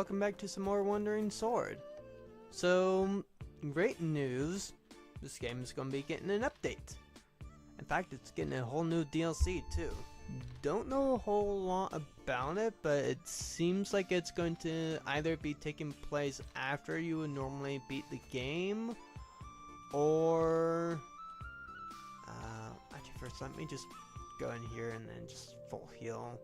welcome back to some more Wandering Sword. So, great news, this game is going to be getting an update. In fact, it's getting a whole new DLC too. Don't know a whole lot about it, but it seems like it's going to either be taking place after you would normally beat the game, or... actually first let me just go in here and then just full heal.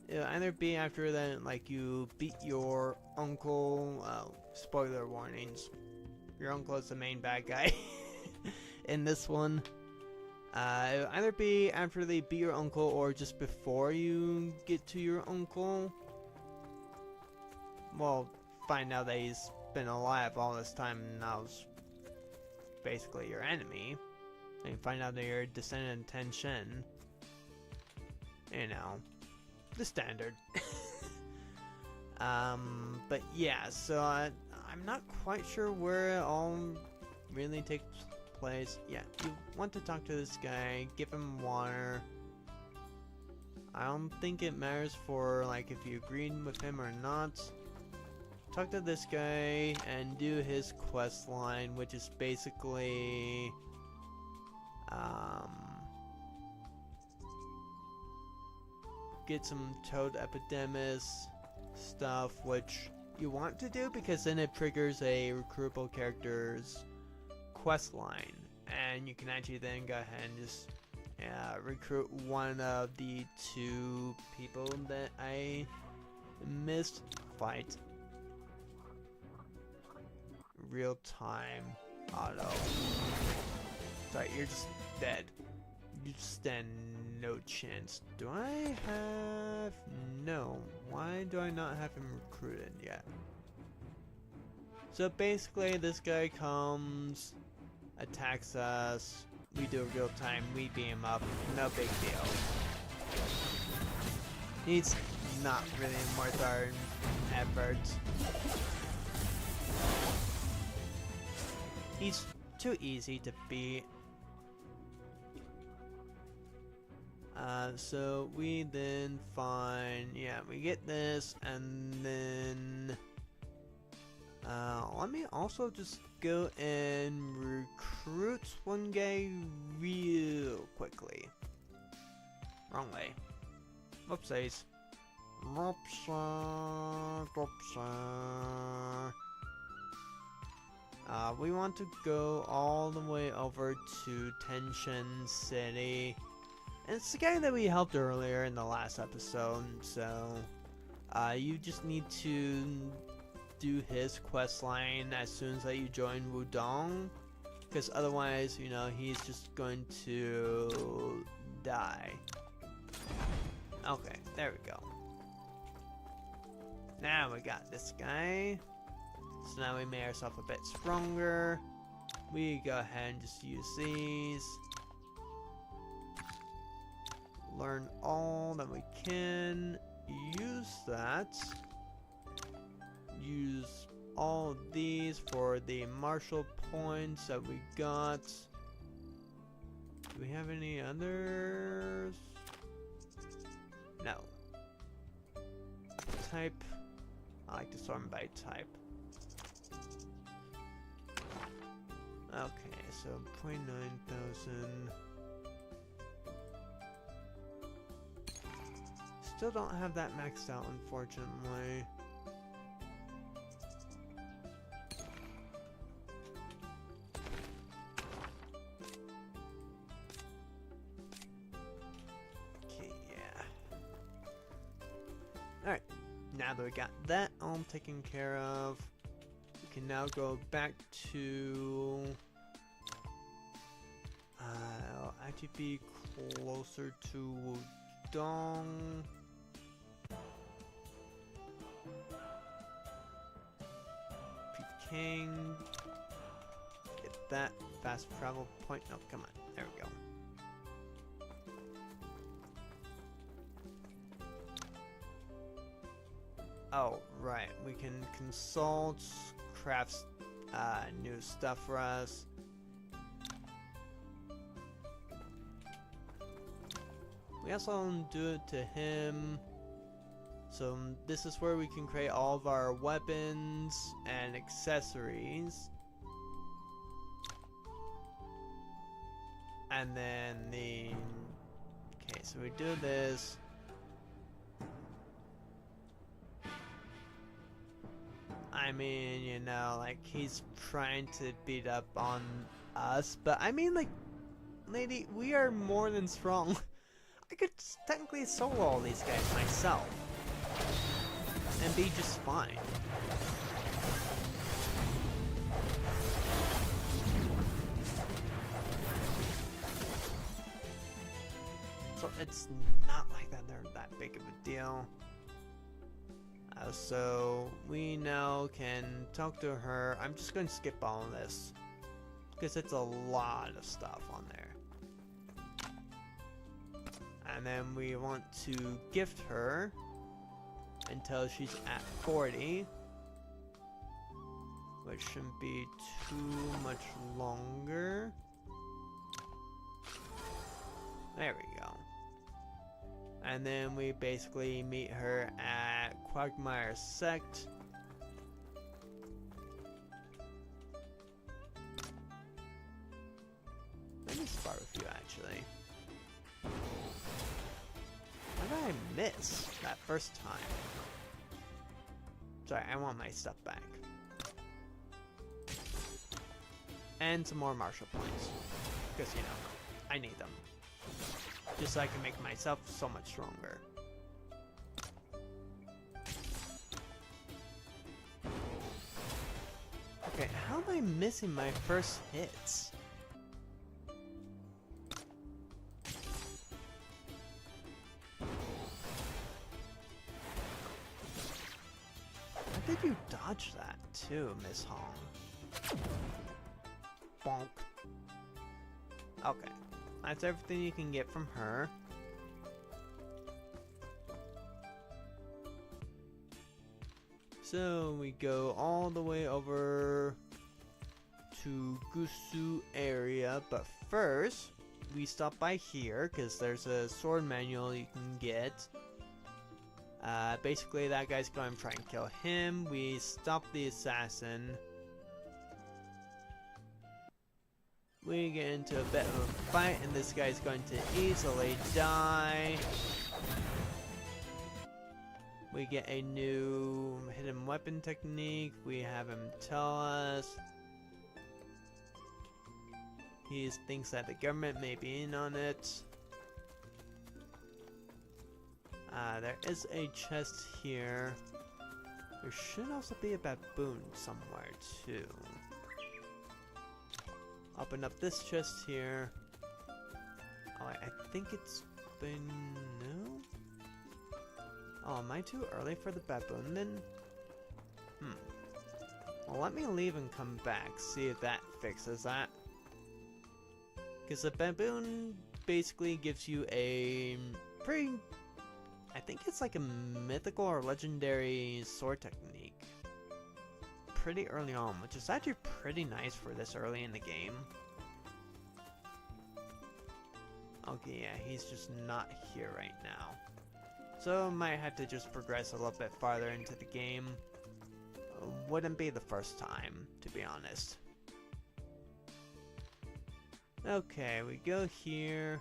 It'll either be after then, like, you beat your uncle. Spoiler warnings. Your uncle is the main bad guy in this one. It'll either be after they beat your uncle or just before you get to your uncle. Well, find out that he's been alive all this time and now is basically your enemy. And you find out that you're a descendant of Ten Shin. You know. The standard. But yeah, so I'm not quite sure where it all really takes place. Yeah, you want to talk to this guy, give him water. I don't think it matters for, like, if you agreed with him or not. Talk to this guy and do his quest line, which is basically get some Toad Epidemus stuff, which you want to do because then it triggers a recruitable character's quest line, and you can actually then go ahead and just recruit one of the two people that I missed fight. Real time auto. Sorry, you're just dead. You stand no chance. Do I have... No. Why do I not have him recruited yet? So basically this guy comes, attacks us, we do a real time, we beat him up, no big deal. He's not really worth our effort. He's too easy to beat. So we then find, yeah, we get this, and then let me also just go and recruit one guy real quickly. Wrong way. Whoopsies. We want to go all the way over to Ten Shin City. And it's the guy that we helped earlier in the last episode, so you just need to do his quest line as soon as you join Wudong, because otherwise, you know, he's just going to die. Okay, there we go. Now we got this guy. So now we made ourselves a bit stronger. We go ahead and just use these. Learn all that we can. Use that. Use all of these for the martial points that we got. Do we have any others? No. Type. I like to sort them by type. Okay, so 29,000. Still don't have that maxed out, unfortunately. Okay, yeah. Alright, now that we got that all taken care of, we can now go back to... I'll actually be closer to Wudong. King. Get that fast travel point. No, come on. There we go. Oh, right. We can consult, craft new stuff for us. We also do it to him. So this is where we can create all of our weapons and accessories. And then okay, so we do this. I mean, you know, like, he's trying to beat up on us, but I mean, like, lady, we are more than strong. I could technically solo all these guys myself and be just fine. So it's not like that they're that big of a deal. So we now can talk to her. I'm just going to skip all of this because it's a lot of stuff on there. And then we want to gift her until she's at 40, which shouldn't be too much longer. There we go. And then we basically meet her at Quagmire Sect. Let me start with you, actually. What did I miss that first time? Sorry, I want my stuff back. And some more martial points. Because, you know, I need them. Just so I can make myself so much stronger. Okay, how am I missing my first hits? How did you dodge that too, Miss Hong? Bonk. Okay. That's everything you can get from her. So we go all the way over to Gusu area, but first we stop by here because there's a sword manual you can get. Basically that guy's going to try and kill him. We stop the assassin. We get into a bit of a fight, and this guy's going to easily die. We get a new hidden weapon technique. We have him tell us he thinks that the government may be in on it. There is a chest here. There should also be a baboon somewhere too. Open up this chest here. Oh, I think it's been... no? Oh, am I too early for the baboon then? Well, let me leave and come back, see if that fixes that. Because the baboon basically gives you a pretty... I think it's like a mythical or legendary sword technique. Pretty early on, which is actually pretty nice for this early in the game. Okay, yeah, he's just not here right now. So might have to just progress a little bit farther into the game. Wouldn't be the first time, to be honest. Okay, we go here.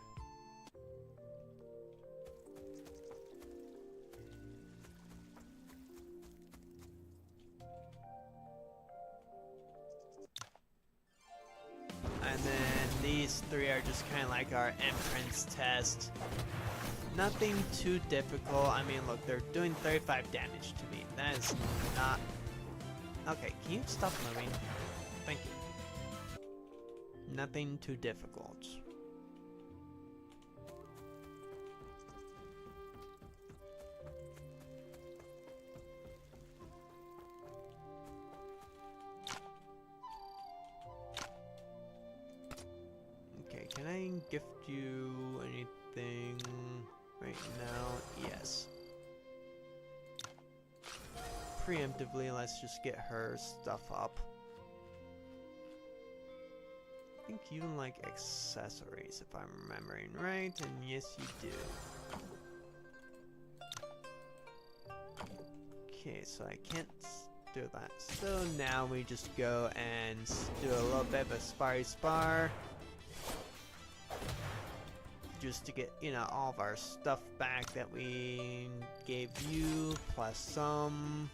And then these three are just kind of like our entrance test. Nothing too difficult. I mean, look, they're doing 35 damage to me. That is not... Okay, can you stop moving? Thank you. Nothing too difficult. Okay, can I gift you anything right now? Yes. Preemptively, let's just get her stuff up. I think you like accessories, if I'm remembering right, and yes you do. Okay, so I can't do that. So now we just go and do a little bit of a spar. Just to get, you know, all of our stuff back that we gave you, plus some.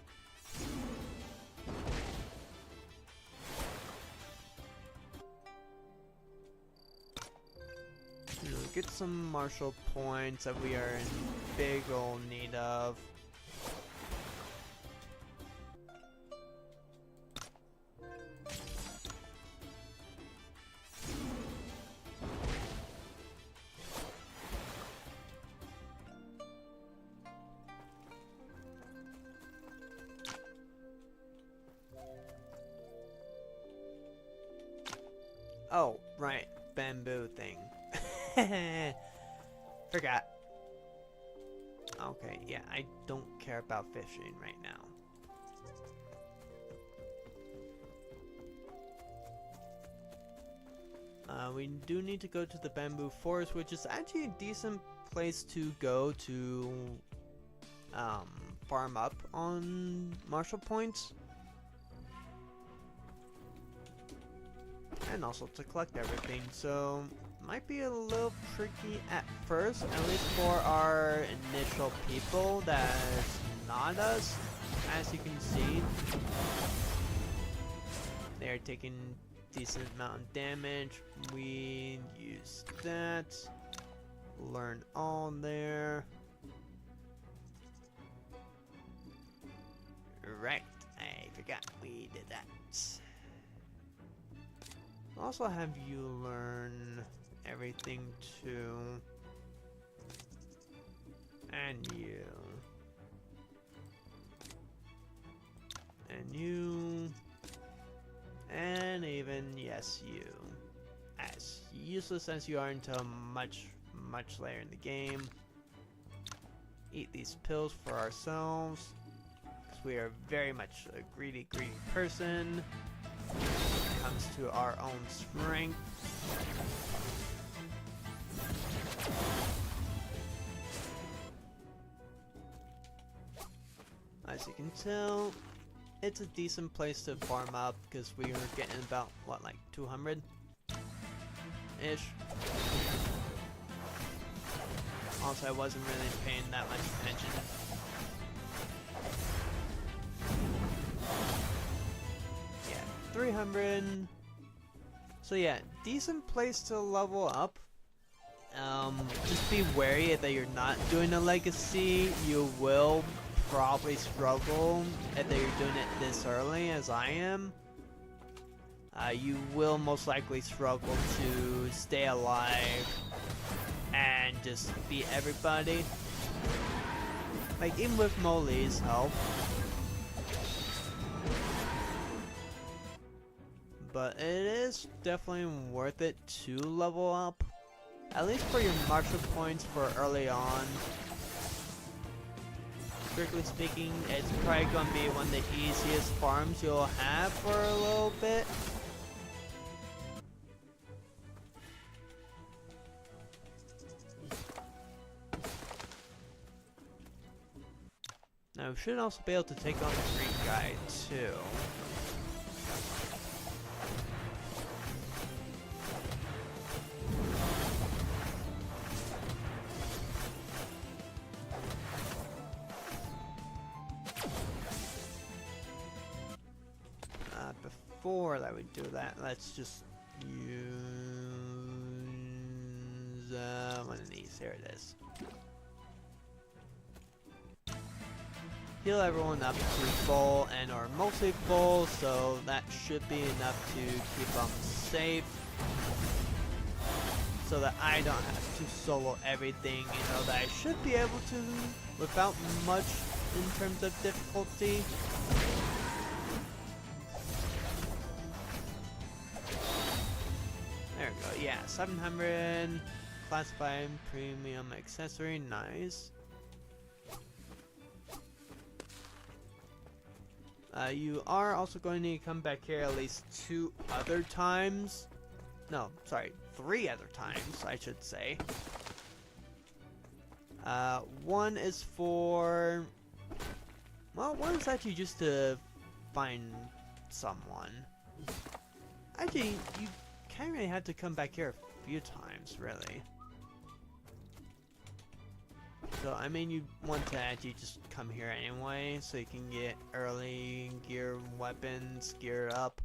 You know, get some martial points that we are in big ol' need of. Oh, right, bamboo thing. Forgot. Okay, yeah, I don't care about fishing right now. We do need to go to the bamboo forest, which is actually a decent place to go to farm up on martial points. And also to collect everything, so might be a little tricky at first, at least for our initial people that's not us. As you can see, they're taking decent amount of damage. We use that, learn all there. Right, I forgot we did that. Also have you learn everything too. And you. And you. And even, yes, you. As useless as you are until much later in the game. Eat these pills for ourselves. Because we are very much a greedy person. When it comes to our own strength. As you can tell, it's a decent place to farm up because we are getting about, what, like 200-ish? Also, I wasn't really paying that much attention. Yeah, 300. So yeah, decent place to level up. Just be wary that you're not doing a legacy. You will probably struggle if you're doing it this early as I am. You will most likely struggle to stay alive and just beat everybody. Like even with Molly's help. But it is definitely worth it to level up. At least for your martial points for early on. Strictly speaking, it's probably going to be one of the easiest farms you'll have for a little bit. Now we should also be able to take on the Greek guy too. Before that we do that, let's just use one of these. Here it is. Heal everyone up to full and or mostly full, so that should be enough to keep them safe. So that I don't have to solo everything, you know, that I should be able to without much in terms of difficulty. There we go, yeah, 700, classified premium accessory, nice. You are also going to come back here at least 2 other times. No, sorry, 3 other times, I should say. One is for well, one is actually just to find someone. Actually, you kind of really have to come back here a few times, really. So, I mean, you want to actually just come here anyway, so you can get early gear weapons geared up.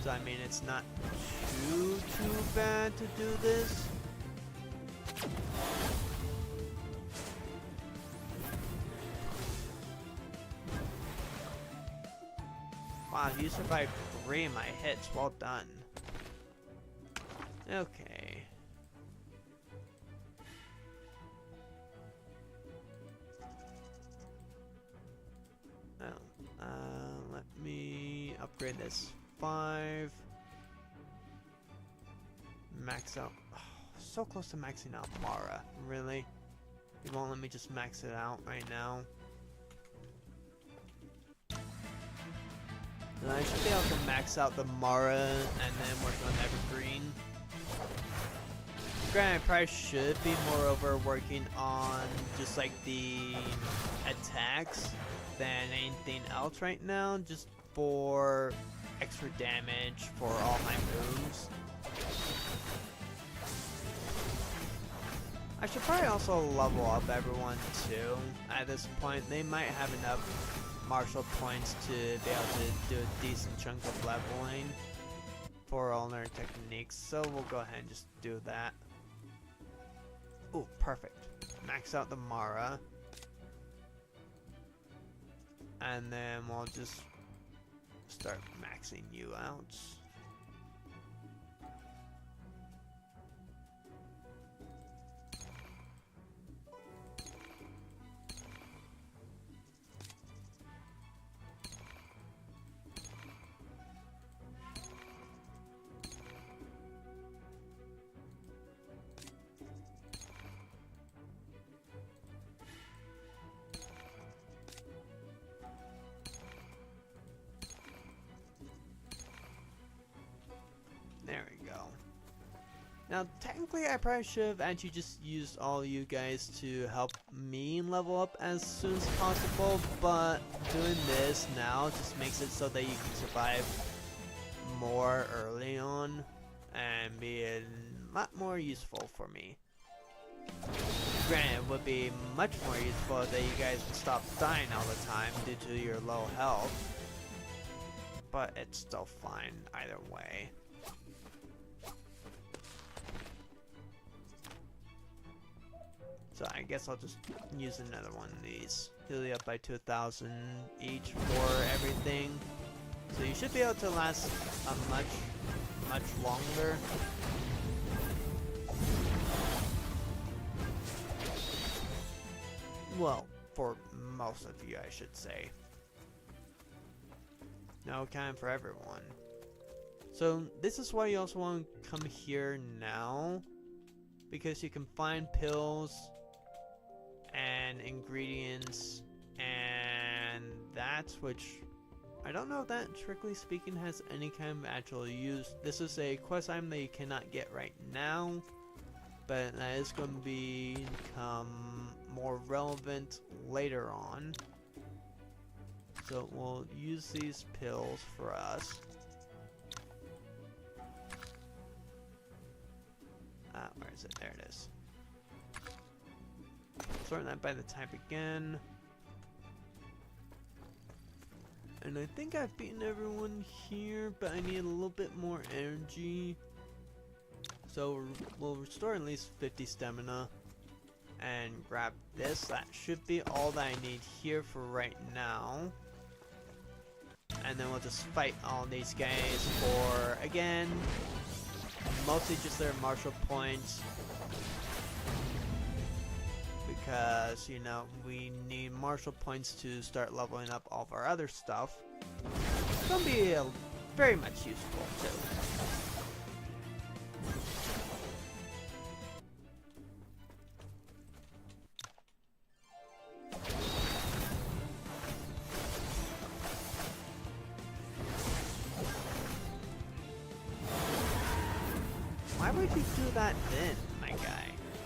So, I mean, it's not too bad to do this. Wow, you survived 3 of my hits. Well done. Okay. Oh, let me upgrade this 5. Max out. Oh, so close to maxing out Mara. Really? You won't let me just max it out right now? And I should be able to max out the Mara and then work on Evergreen. Granted, I probably should be moreover working on just like the attacks than anything else right now, just for extra damage for all my moves. I should probably also level up everyone too. At this point, they might have enough martial points to be able to do a decent chunk of leveling for all their techniques, so we'll go ahead and just do that. Oh, perfect. Max out the Mara. And then we'll just start maxing you out. There we go. Now, technically, I probably should have actually just used all you guys to help me level up as soon as possible, but doing this now just makes it so that you can survive more early on and be a lot more useful for me. Granted, it would be much more useful that you guys would stop dying all the time due to your low health, but it's still fine either way. So I guess I'll just use another one of these. Heal you up by 2,000 each for everything. So you should be able to last a much longer. Well, for most of you, I should say. No, kind of for everyone. So this is why you also want to come here now, because you can find pills and ingredients and that, which I don't know if that, strictly speaking, has any kind of actual use. This is a quest item that you cannot get right now, but that is going to become more relevant later on. So we'll use these pills for us. Where is it? There it is. Sorting that by the type again. And I think I've beaten everyone here, but I need a little bit more energy. So we'll restore at least 50 stamina. And grab this. That should be all that I need here for right now. And then we'll just fight all these guys for, again, mostly just their martial points. Because, you know, we need martial points to start leveling up all of our other stuff. It's gonna be very much useful too. Why would you do that then, my guy?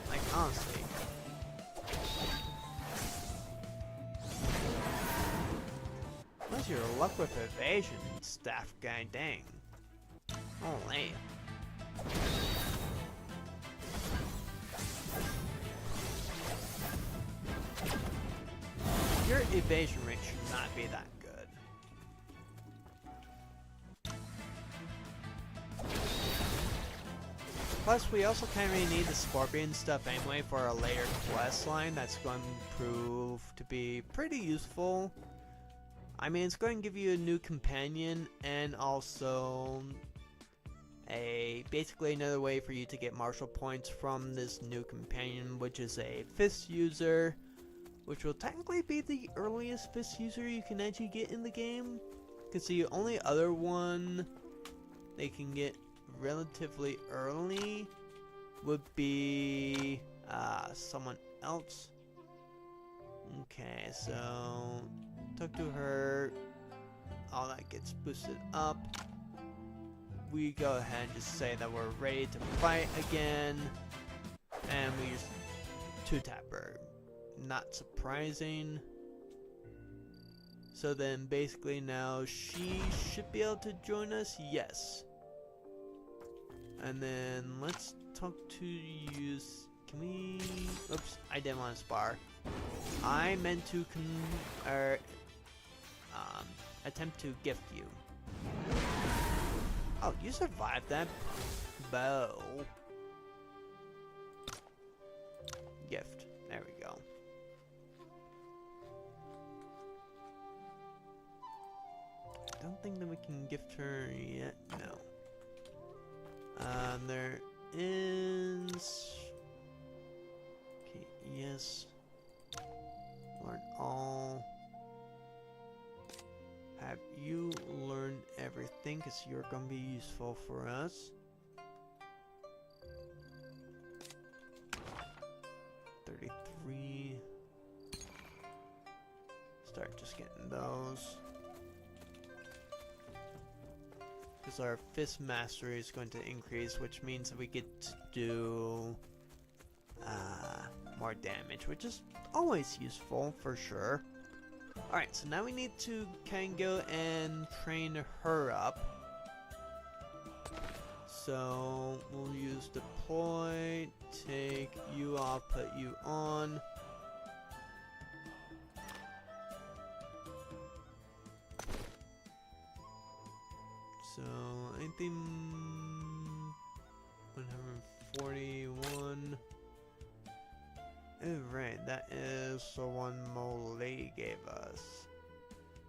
Like, honestly. How's your luck with evasion, staff guy? Dang. Holy. Your evasion rate should not be that good. Plus, we also kind of need the Scorpion stuff anyway for a later quest line that's going to prove to be pretty useful. I mean, it's going to give you a new companion and also basically another way for you to get martial points from this new companion, which is a fist user, which will technically be the earliest fist user you can actually get in the game, because the only other one they can get relatively early would be someone else. Okay, so talk to her, all that gets boosted up. We go ahead and just say that we're ready to fight again, and we just 2-tap her. Not surprising. So then basically now she should be able to join us, yes. And then let's talk to use, can we, oops, I didn't want to spar. I meant to attempt to gift you. Oh, you survived that bow. Gift, there we go. I don't think that we can gift her yet, no. There is... Okay, yes. Learn all. Have you learned everything? Because you're going to be useful for us. 33. Start just getting those. Because our fist mastery is going to increase, which means that we get to do more damage, which is always useful for sure. Alright, so now we need to kind of go and train her up. So we'll use deploy, take you off, put you on. So anything 141. Alright, that is the one Molay gave us.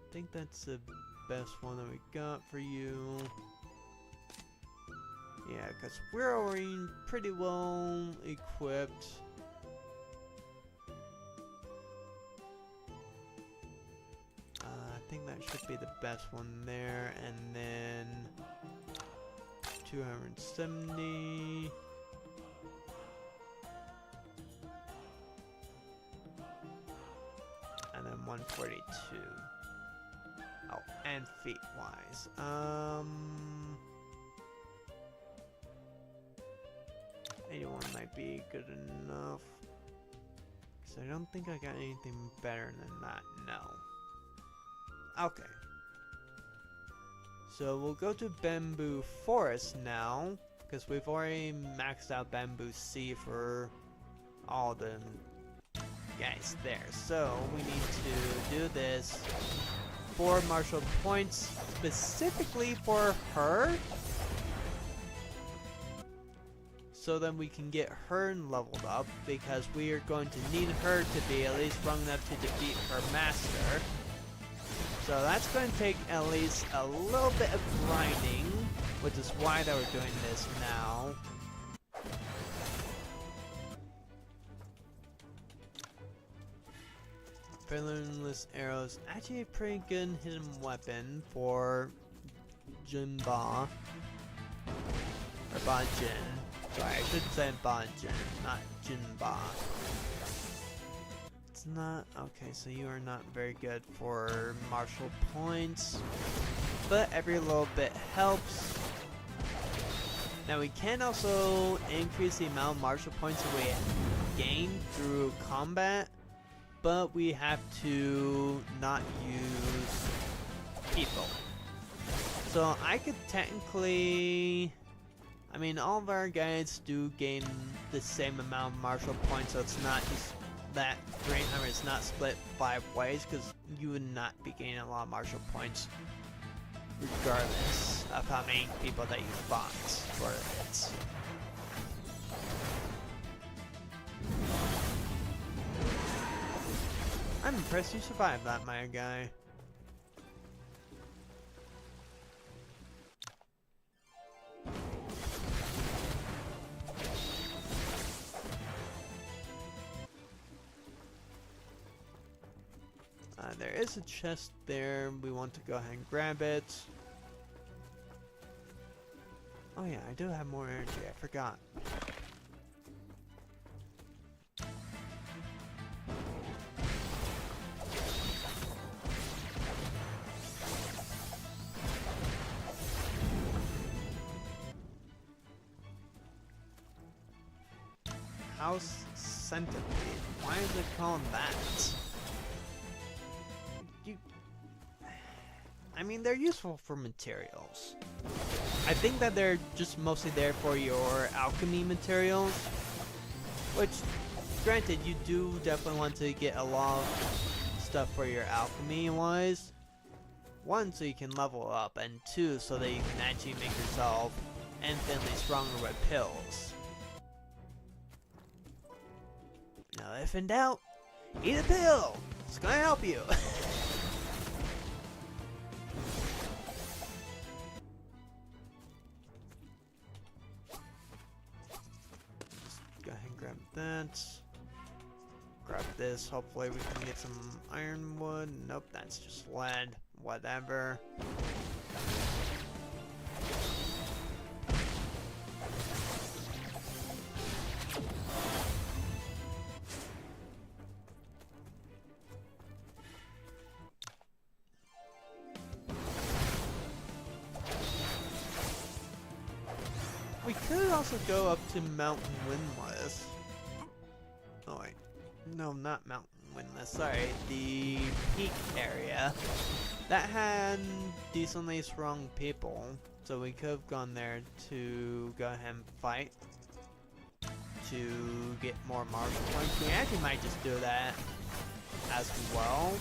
I think that's the best one that we got for you. Yeah, because we're already pretty well equipped. I think that should be the best one there, and then 270. And then 142. Oh, and feet wise. 81 might be good enough. Because I don't think I got anything better than that, no. Okay. So we'll go to Bamboo Forest now, because we've already maxed out Bamboo Sea for all the guys there. So we need to do this for martial points, specifically for her, so then we can get her leveled up, because we are going to need her to be at least strong enough to defeat her master. So that's going to take at least a little bit of grinding, which is why that we're doing this now. Featherless arrows, actually a pretty good hidden weapon for Jinba, or Banjin. Sorry, I should say Banjin, not Jinba. It's not, okay, so you are not very good for martial points, but every little bit helps. Now we can also increase the amount of martial points that we gain through combat, but we have to not use people. So I could technically, I mean, all of our guys do gain the same amount of martial points, so it's not just that great. I mean, it's not split 5 ways, because you would not be gaining a lot of martial points regardless of how many people that you fought for it. I'm impressed you survived that, my guy. There is a chest there. We want to go ahead and grab it. Oh yeah, I do have more energy. I forgot. House Centipede. Why is it called that? I mean, they're useful for materials. I think that they're just mostly there for your alchemy materials. Which, granted, you do definitely want to get a lot of stuff for your alchemy wise. 1, so you can level up, and 2, so that you can actually make yourself infinitely stronger with pills. Now, if in doubt, eat a pill! It's gonna help you! Go ahead and grab that. Grab this. Hopefully we can get some ironwood. Nope, that's just lead. Whatever. We could also go up to Mountain Windless. Oh wait. No, not Mountain Windless. Sorry. The peak area. That had decently strong people. So we could have gone there to go ahead and fight. To get more martial points. We actually might just do that as well.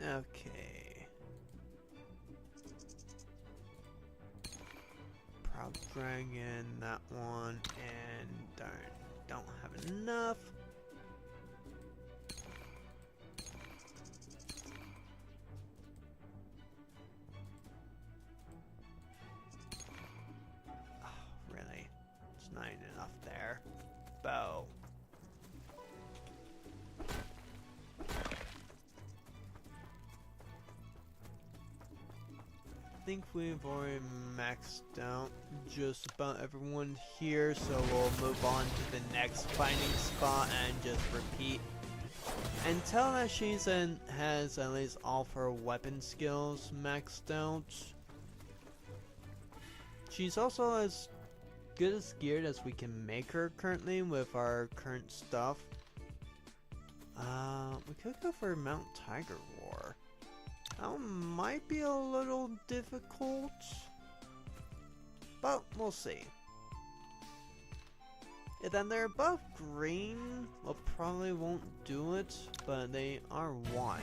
Okay. Proud Dragon, that one, and darn, don't have enough. Oh, really? It's not enough there. Bow. I think we've already maxed out just about everyone here, so we'll move on to the next fighting spot and just repeat until that Shizen has at least all of her weapon skills maxed out. She's also as good as geared as we can make her currently with our current stuff. We could go for Mount Tiger War. That might be a little difficult, but we'll see. And then they're above green, well, probably won't do it, but they are white.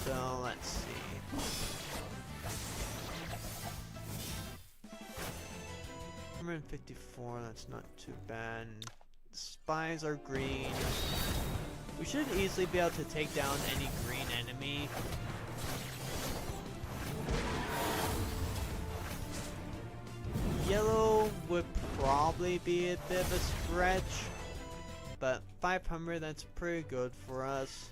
So let's see. 154, that's not too bad. The spies are green. We should easily be able to take down any green enemy. Yellow would probably be a bit of a stretch, but 500, that's pretty good for us.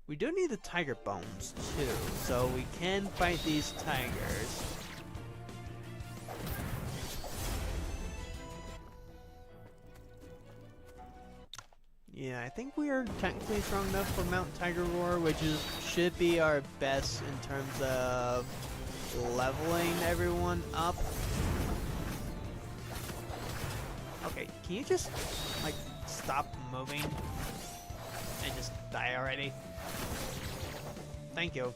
We do need the tiger bones too, so we can fight these tigers. Yeah, I think we are technically strong enough for Mount Tiger Roar, which should be our best in terms of leveling everyone up. Okay, can you just, like, stop moving and just die already? Thank you.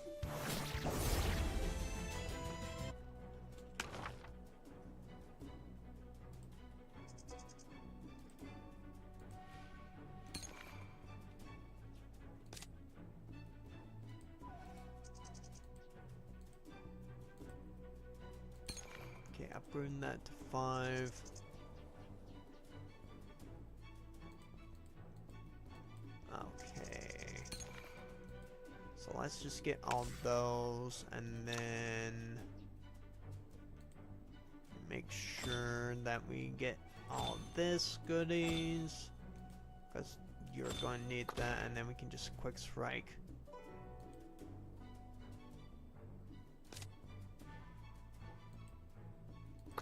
Okay, upgrading that to 5. Okay. So let's just get all those and then make sure that we get all this goodies, because you're going to need that, and then we can just quick strike.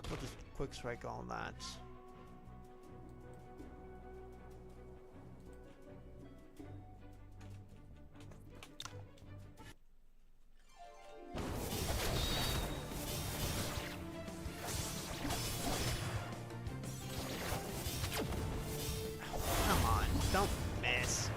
We'll just quick strike all that. Come on, don't miss.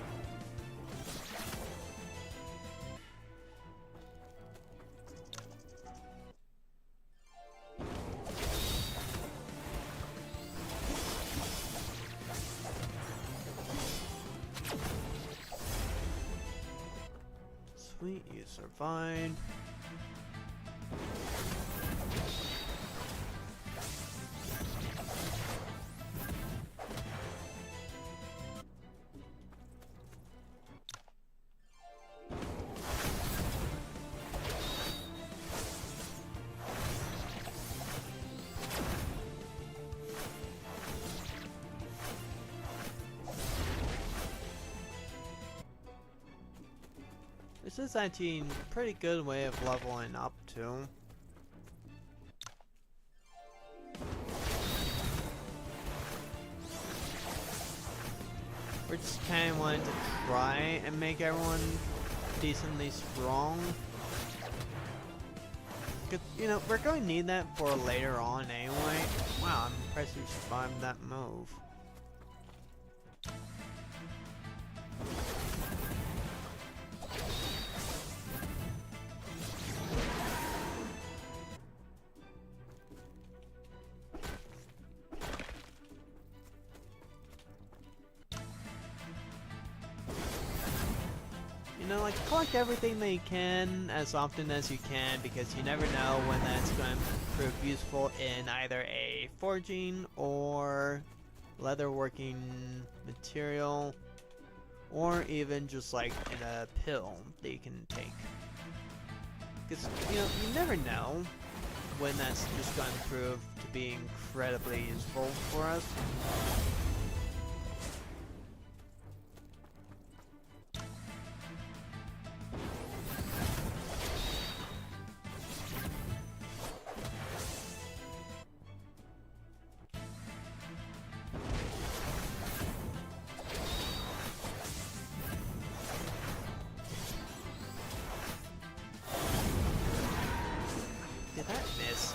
Sweet, you survived. This is actually a pretty good way of leveling up too. We're just kind of wanting to try and make everyone decently strong. Cause, you know, we're going to need that for later on anyway. Wow, I'm impressed you survived that move. You know, like, collect everything that you can as often as you can, because you never know when that's going to prove useful in either a forging or leatherworking material, or even just like in a pill that you can take. Because, you know, you never know when that's just going to prove to be incredibly useful for us. Did that miss?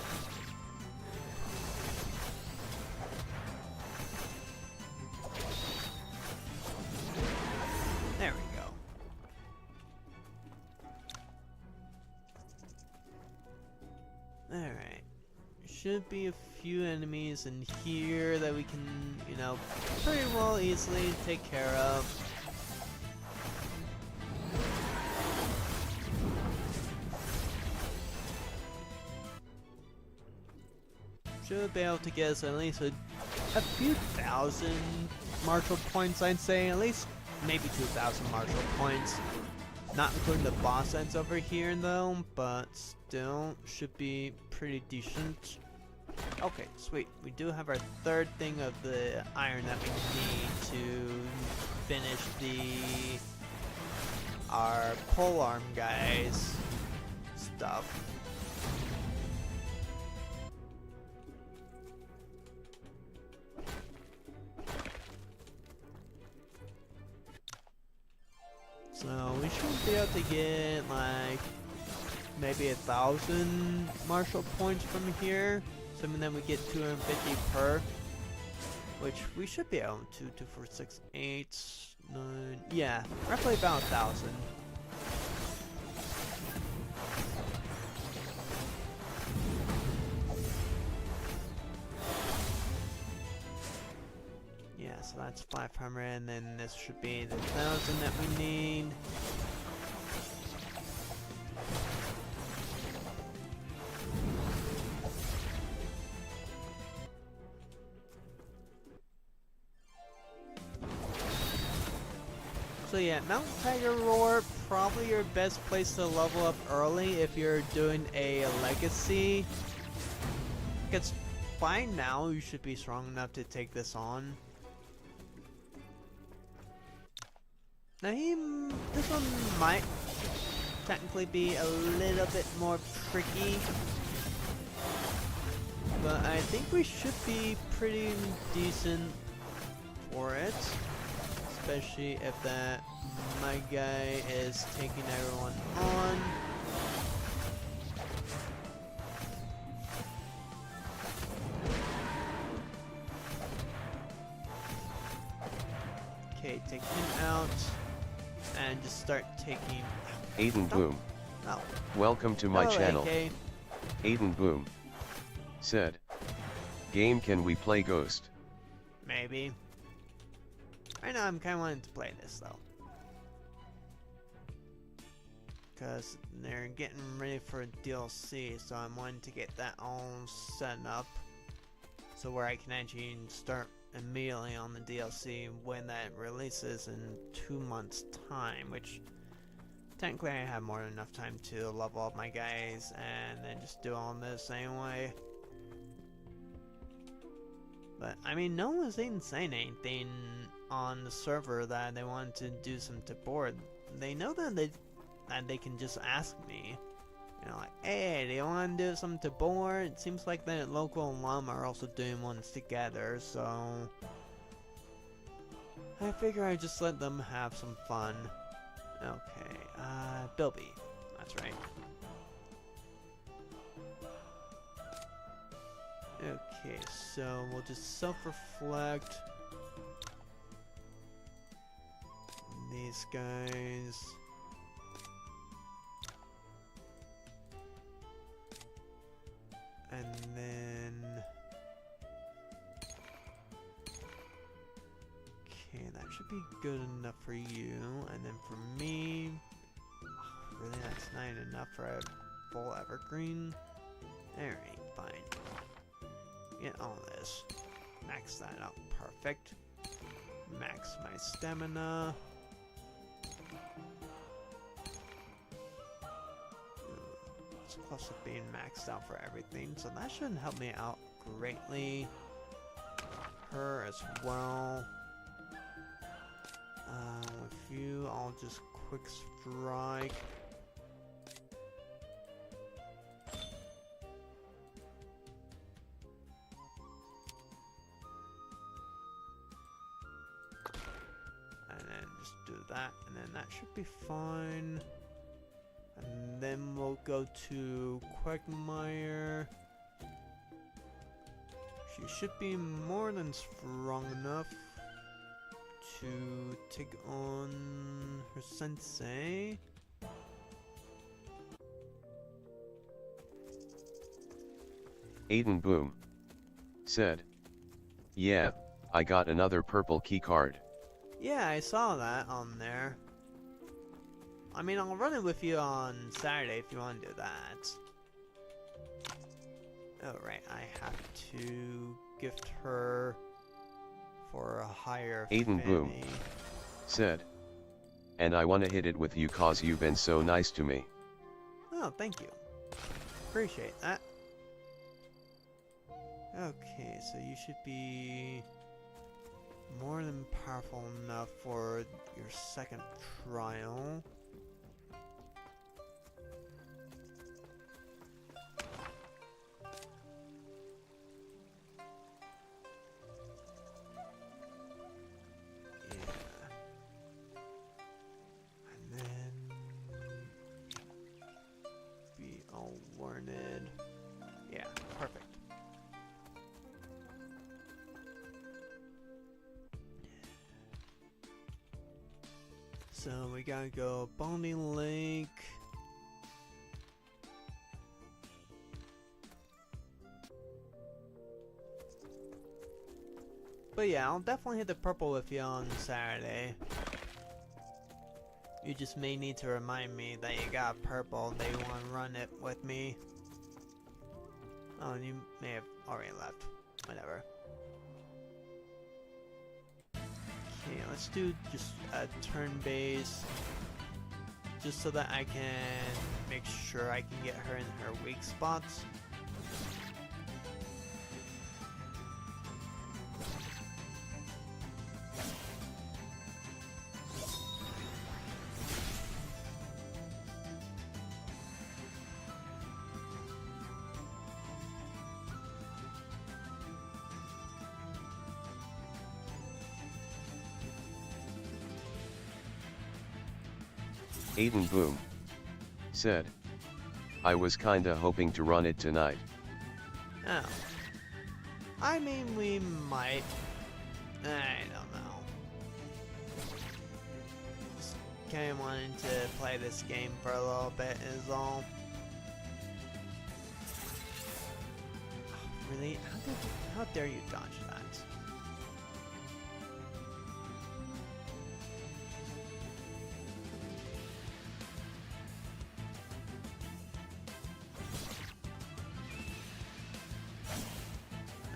There we go. Alright. Should be a few enemies in here that we can, you know, pretty well easily take care of. Should be able to get us at least a few thousand martial points, I'd say. At least maybe 2,000 martial points. Not including the boss ends over here though, but still should be pretty decent. Okay, sweet. We do have our third thing of the iron that we need to finish our polearm guys stuff. we should be able to get like maybe 1,000 martial points from here. Assuming that we get 250 per, which we should be able to. 2, 4, 6, 8, 9. Yeah, roughly about 1,000. Yeah, so that's 500, and then this should be the 1,000 that we need. So yeah, Mount Tiger Roar, probably your best place to level up early if you're doing a legacy. Because by now you should be strong enough to take this on. Now this one might technically be a little bit more tricky. But I think we should be pretty decent for it. Especially if my guy is taking everyone on. Okay, take him out and just start taking. Aiden Boom. Oh. Welcome to my Hello, channel. AK. Aiden Boom said, "Game, can we play Ghost?" Maybe. Right now I'm kind of wanting to play this though. Because they're getting ready for a DLC, so I'm wanting to get that all set up. So where I can actually start immediately on the DLC when that releases in 2 months' time, which technically I have more than enough time to level up my guys and then just do all this anyway. But I mean, no one's even saying anything on the server that they want to do some to board. They know that they can just ask me, you know, like, hey, do you want to do something to board? It seems like the local alum are also doing ones together, so I figure I just let them have some fun. Okay, Bilby, that's right. Okay, so we'll just self-reflect these guys. And then okay, that should be good enough for you. And then for me, oh, really that's not enough for a full evergreen. Alright, fine. Get all this. Max that out. Perfect. Max my stamina. It's close to being maxed out for everything, so that shouldn't help me out greatly. Her as well. With you, I'll just quick strike. That, and then that should be fine. And then we'll go to Quagmire. She should be more than strong enough to take on her sensei. Aiden Boom said, "Yeah, I got another purple key card." Yeah, I saw that on there. I mean, I'll run it with you on Saturday if you want to do that. Oh, right, I have to gift her for a higher Aiden Boom said, "And I wanna hit it with you cause you've been so nice to me." Oh, thank you. Appreciate that. Okay, so you should be more than powerful enough for your second trial. Yeah. And then all learned. Yeah, perfect. So we gotta go Bonding Lake. But yeah, I'll definitely hit the purple with you on Saturday. You just may need to remind me that you got purple and that you want to run it with me. Oh, and you may have already left. Whatever. Okay, let's do just a turn base. Just so that I can make sure I can get her in her weak spots. Aiden Boom said, I was kinda hoping to run it tonight. Oh. I mean, we might. I don't know. Just kinda wanting to play this game for a little bit is all. Oh, really? How dare you dodge that?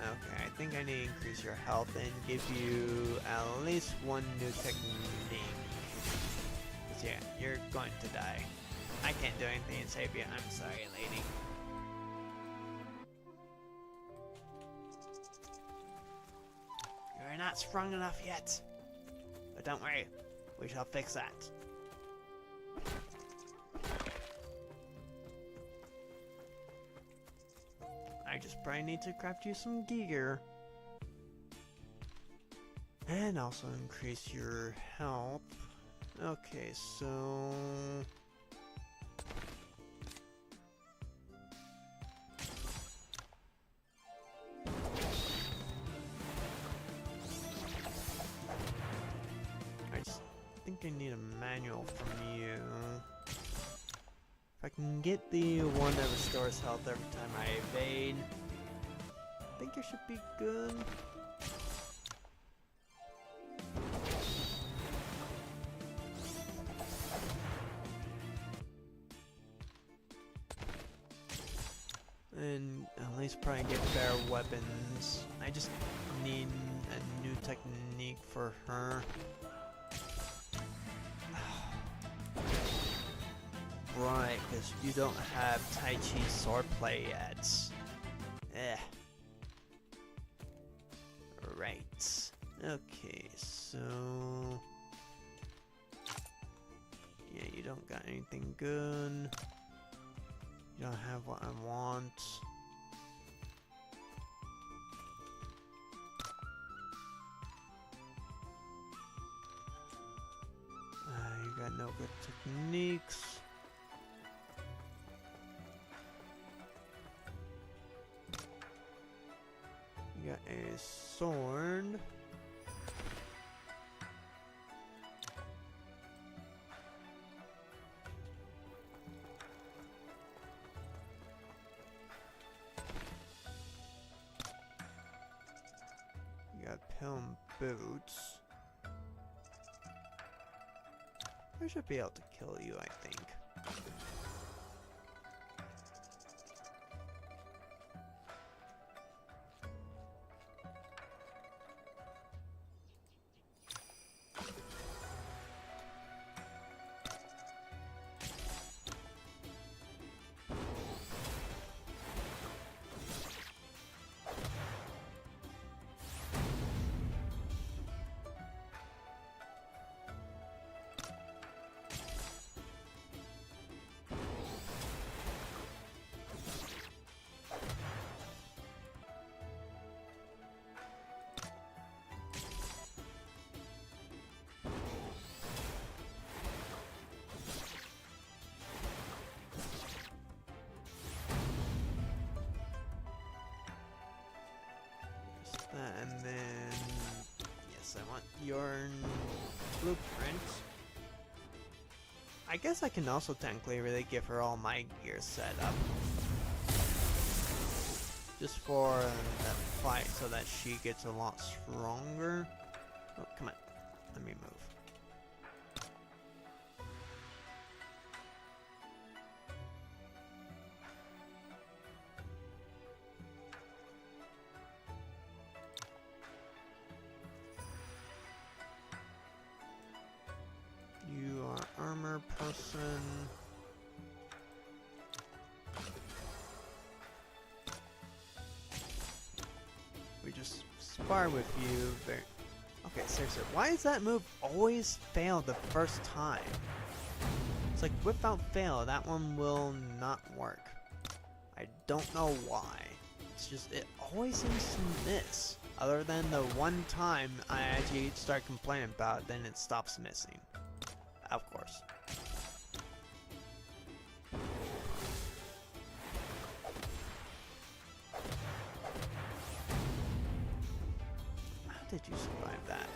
Okay, I think I need to increase your health and give you at least one new technique. 'Cause yeah, you're going to die. I can't do anything to save you. I'm sorry, lady. You're not strong enough yet. But don't worry, we shall fix that. I just probably need to craft you some gear. And also increase your health. Okay, so... I just think I need a manual from you. If I can get the one that restores health every time I evade, I think it should be good. And at least probably get better weapons. I just need a new technique for her. Right, because you don't have Tai Chi swordplay yet. Eh. Right. Okay, so... yeah, you don't got anything good. You don't have what I want. You got no good techniques. You got a sword. You got Pilm boots. I should be able to kill you, I think. and then yes, I want your blueprint. I guess I can also technically really give her all my gear set up. Just for that fight so that she gets a lot stronger. Oh, come on. Let me move. You are armor person. We just spar with you very... Okay, seriously, why does that move always fail the first time? It's like, without fail, that one will not work. I don't know why. It's just, it always seems to miss. Other than the one time I actually start complaining about it, then it stops missing. Of course. How did you survive that?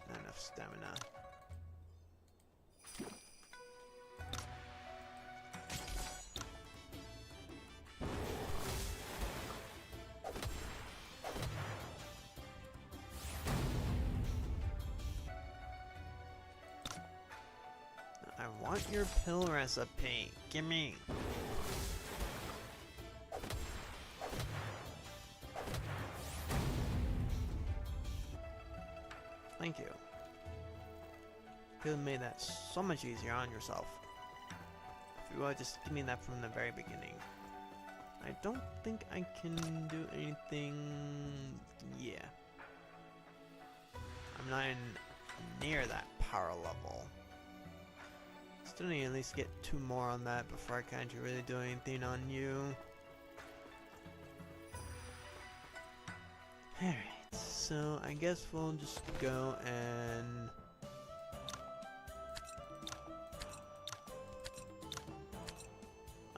Not enough stamina. I want your pill recipe. Gimme. Thank you. Could have made that so much easier on yourself. If you would just give me that from the very beginning. I don't think I can do anything. Yeah. I'm not near that power level. Still need to at least get 2 more on that before I can really do anything on you. Alright, so I guess we'll just go and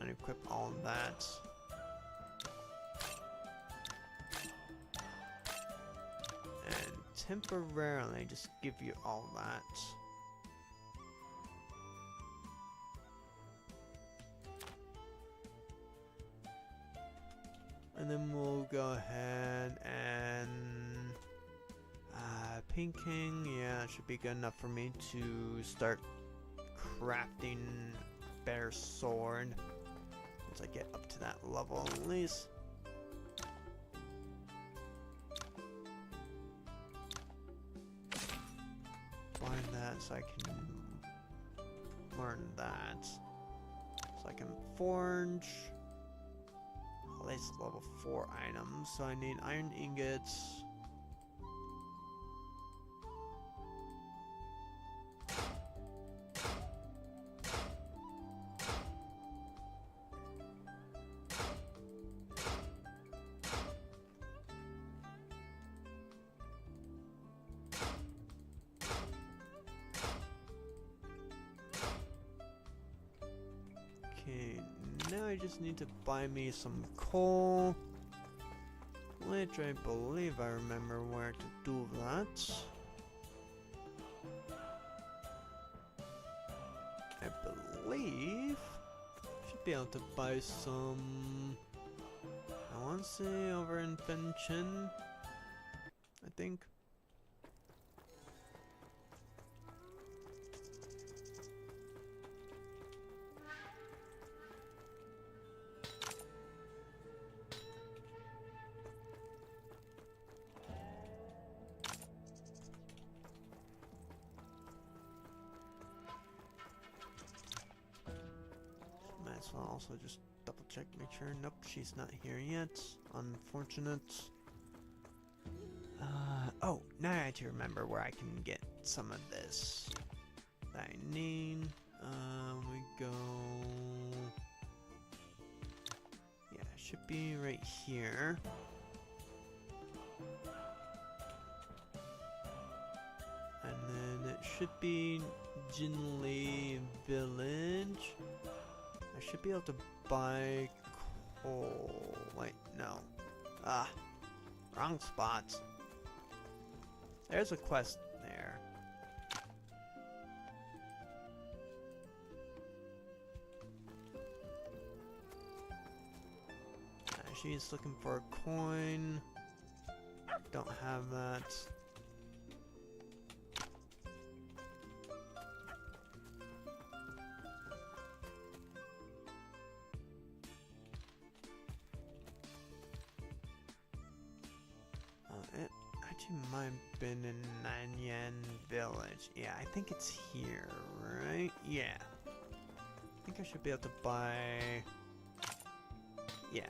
unequip all of that. And temporarily just give you all that. And then we'll go ahead and pinking, yeah, it should be good enough for me to start crafting a better sword once I get up to that level at least. Find that so I can learn that. So I can forge at least level 4 items. So I need iron ingots. Okay, now I just need to buy me some coal, which I believe I remember where to do that. I believe should be able to buy some. I want to say over in Fenchen, I think. So I'll also just double check, make sure. Nope, she's not here yet. Unfortunate. Oh, now I actually remember where I can get some of this that I need. We go should be right here. And then it should be Jinli Village. I should be able to buy coal. Wait, no. Ah, wrong spot. There's a quest there. She's looking for a coin. Don't have that. It actually might have been in Nanyan Village. Yeah, I think it's here, right? Yeah. I think I should be able to buy... Yeah.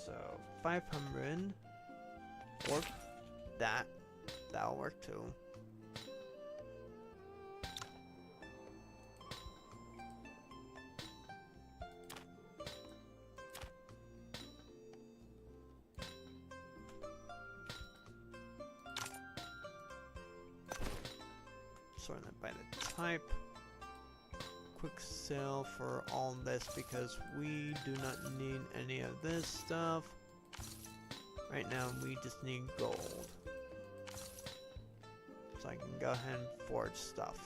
So, 500. Or that. That'll work too. Sorting it by the type. Quick sale for all this because we do not need any of this stuff. Right now we just need gold. So I can go ahead and forge stuff.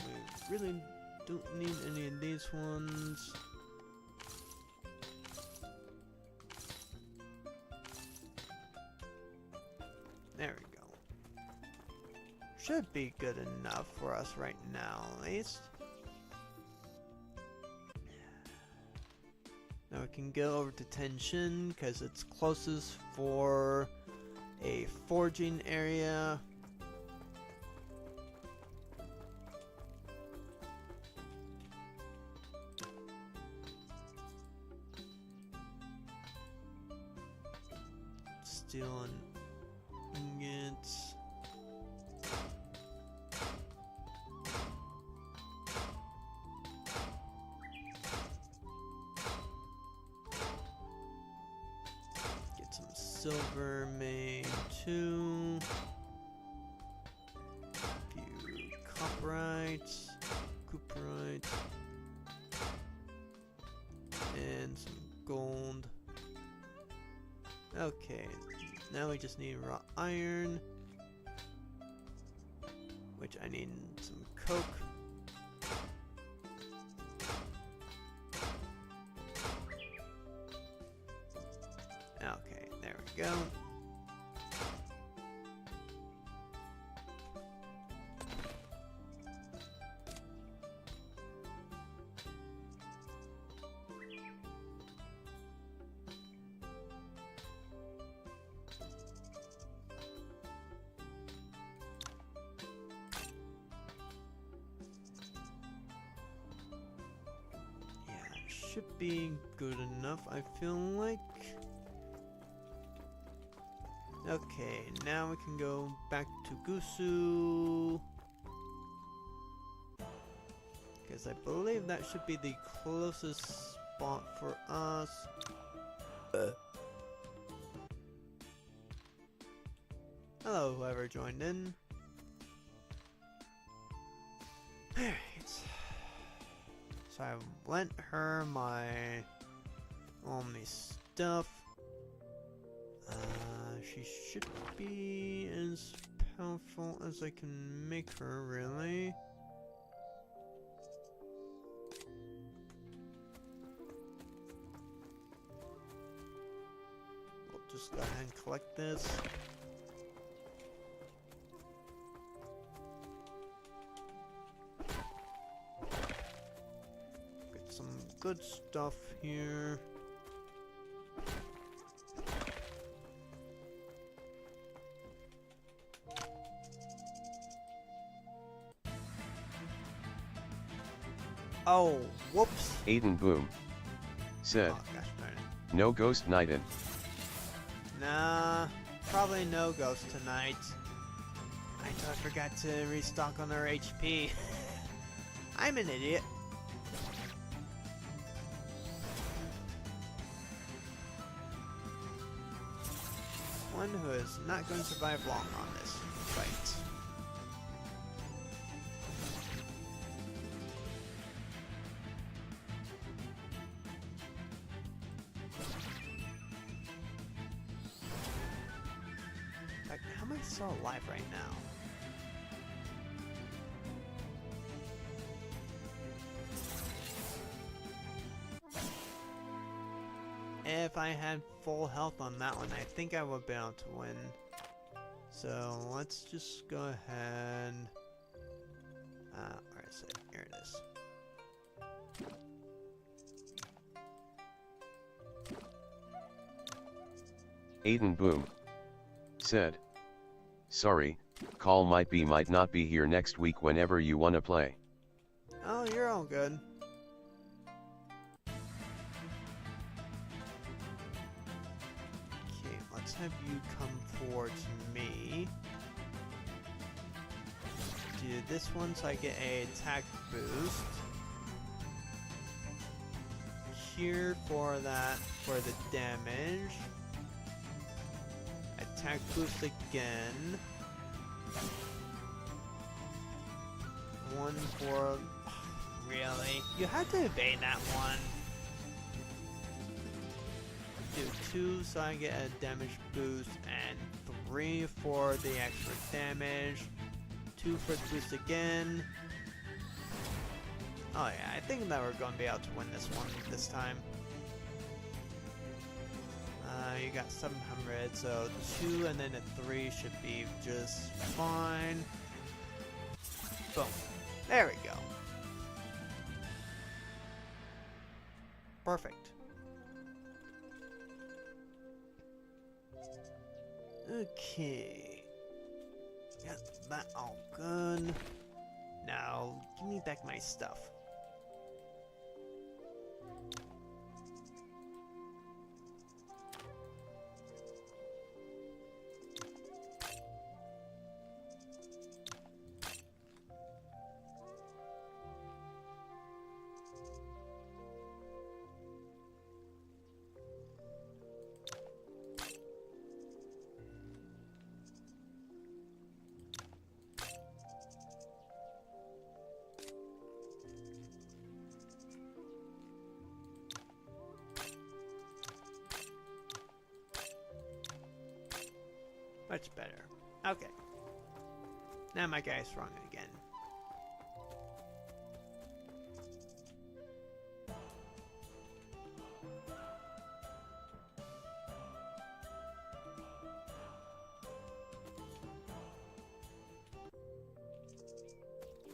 We really don't need any of these ones. There we go. Should be good enough for us right now, at least. Now we can go over to Tenshin, because it's closest for a forging area. Steel and ingots. Get some silver made too. A few copperites, cooperites, and some gold. Okay, now we just need raw iron, which I need some coke. Okay, there we go. Should be good enough, I feel like. Okay, now we can go back to Gusu. Because I believe that should be the closest spot for us. Hello, whoever joined in. Alright. So I lent her all my stuff. She should be as powerful as I can make her, really. We'll just go ahead and collect this. Get some good stuff here. Oh, whoops. Aiden Boom said, Oh, gosh darn it. no ghost night in. Nah, probably no ghost tonight. I totally forgot to restock on our HP. I'm an idiot. One who is not going to survive long on this fight. Like, how am I still alive right now? If I had full health on that one, I think I would be able to win. So let's just go ahead. Where is it? Here it is. Aiden Boom said, "Sorry, call might not be here next week whenever you wanna play." Oh, you're all good. Okay, let's have you come towards me. Do this one so I get a attack boost. Here for that, for the damage. Attack boost again. One for... Really? You had to evade that one. Do 2 so I get a damage boost, and 3 for the extra damage. 2 for the boost again. Oh yeah, I think that we're going to be able to win this one this time. You got 700, so 2 and then a 3 should be just fine. Boom. There we go. Perfect. Okay. Got that all good. Now, give me back my stuff. Much better. Okay. Now my guy's strong again.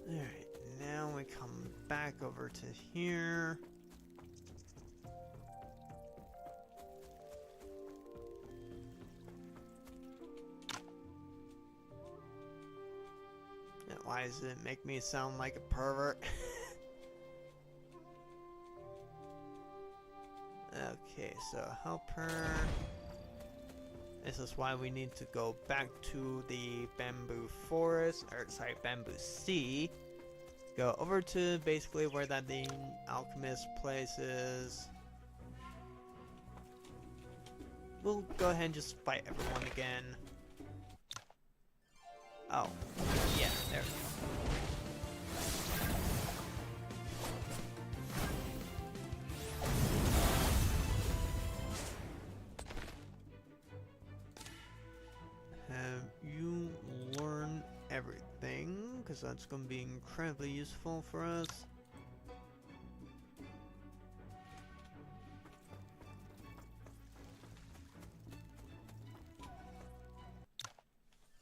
Alright, now we come back over to here. Why does it make me sound like a pervert? Okay, so help her. This is why we need to go back to the bamboo forest, or sorry, bamboo sea. Go over to basically where that the alchemist place is. We'll go ahead and just fight everyone again. Oh, yeah, there we go. Have you learned everything? Because that's going to be incredibly useful for us.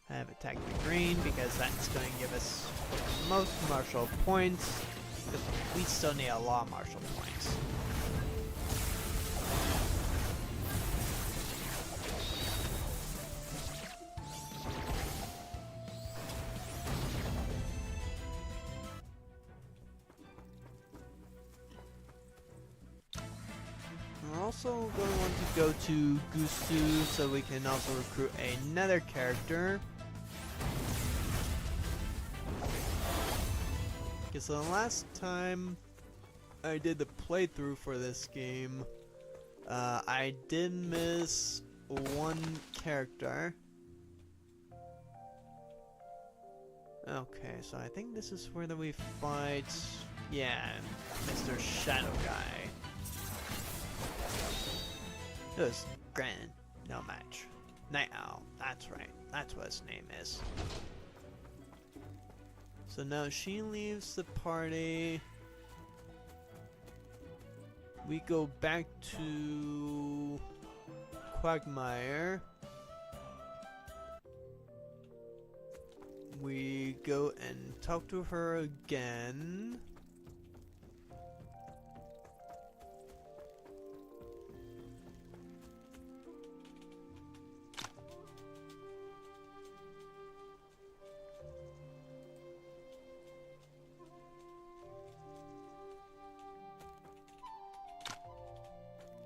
Have attacked the green because that's going to give us most martial points. Because we still need a lot of martial points. We're also going to want to go to Gusu so we can also recruit another character. Because the last time I did the playthrough for this game, I did miss one character. Okay, so I think this is where we fight, yeah, Mr. Shadow Guy. It was Grand, no match. Night Owl, that's right, that's what his name is. So now she leaves the party. We go back to Quagmire. We go and talk to her again.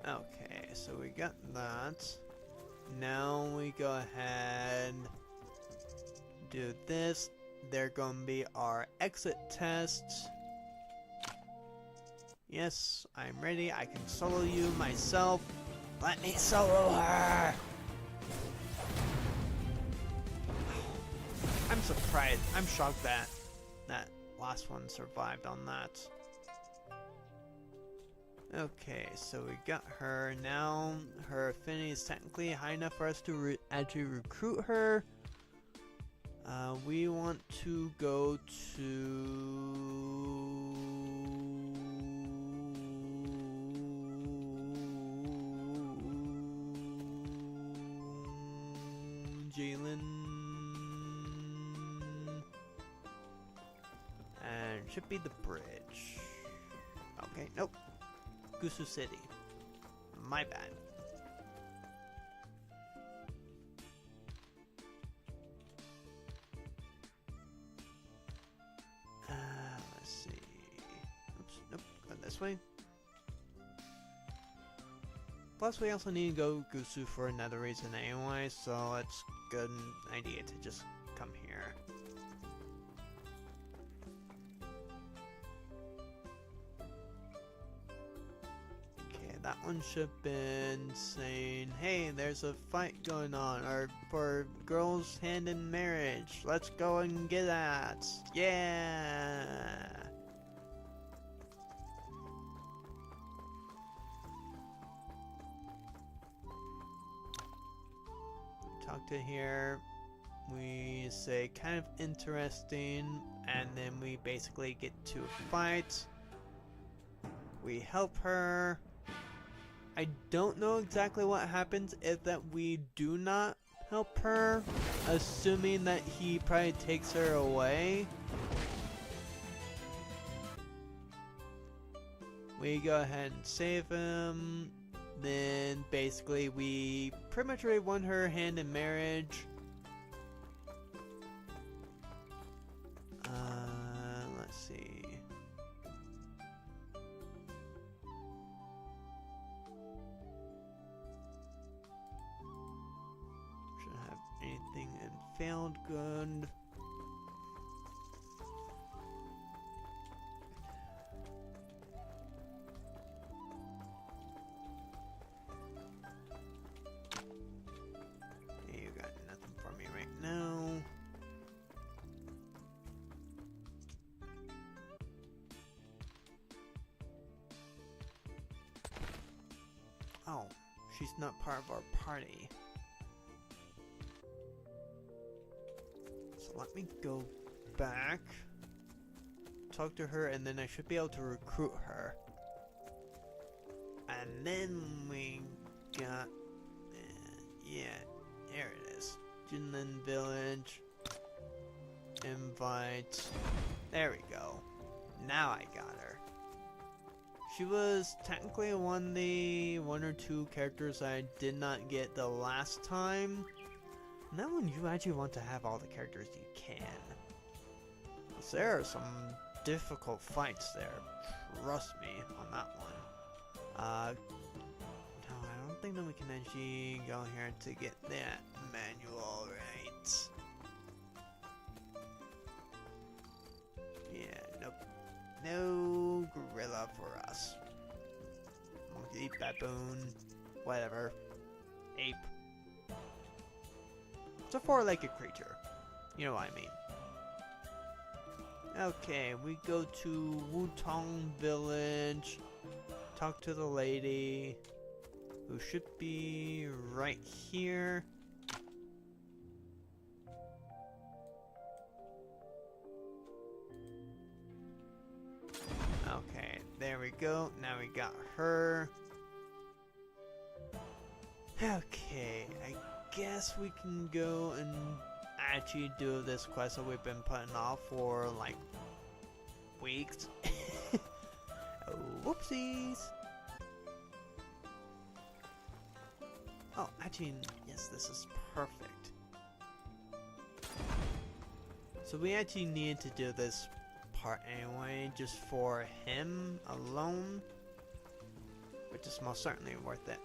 Okay, so we got that. Now we go ahead, do this. They're gonna be our exit tests. Yes, I'm ready. I can solo you myself. Let me solo her! I'm surprised. I'm shocked that that last one survived on that. Okay, so we got her. Now her affinity is technically high enough for us to actually recruit her. We want to go to Jalen, and it should be the bridge. Okay, nope. Gusu City. My bad. Let's see. Oops, nope, go this way. Plus, we also need to go Gusu for another reason anyway, so it's a good idea to just come here. That one should have been saying, hey, there's a fight going on, or for girls' hand in marriage. Let's go and get that. Yeah. Talk to here. We say kind of interesting, and then we basically get to a fight. We help her. I don't know exactly what happens if that we do not help her, assuming that he probably takes her away. We go ahead and save him. Then basically we pretty much already won her hand in marriage. Let's see. Anything and failed good. You got nothing for me right now. Oh, she's not part of our party. Let me go back, talk to her, and then I should be able to recruit her. And then we got, yeah, there it is. Jinlin Village, invite, there we go. Now I got her. She was technically one or two characters I did not get the last time. And that one, you actually want to have all the characters you can. Because there are some difficult fights there. Trust me on that one. No, I don't think that we can actually go here to get that manual right. Yeah, nope. No gorilla for us. Monkey, baboon, whatever. Ape. It's a four-legged creature. You know what I mean. Okay, we go to Wutong Village. Talk to the lady, who should be right here. Okay, there we go. Now we got her. Okay, I guess we can go and actually do this quest that we've been putting off for like weeks. Oh, whoopsies. Oh, actually, yes, this is perfect. So we actually need to do this part anyway, just for him alone, which is most certainly worth it.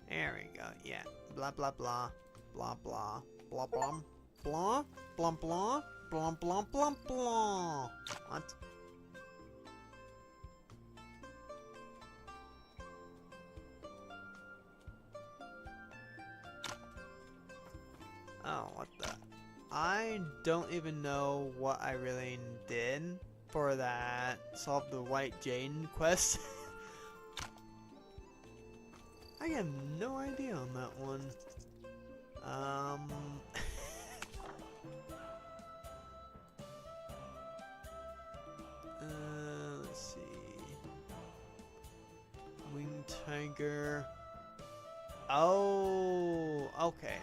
There we go, yeah. Blah blah blah. Blah blah. Blah blah. Blah. Blah blah. Blah blah blah blah. What? Oh, what the? I don't even know what I really did for that solve the White Jane quest. I have no idea on that one. Let's see. Winged Tiger. Oh, okay.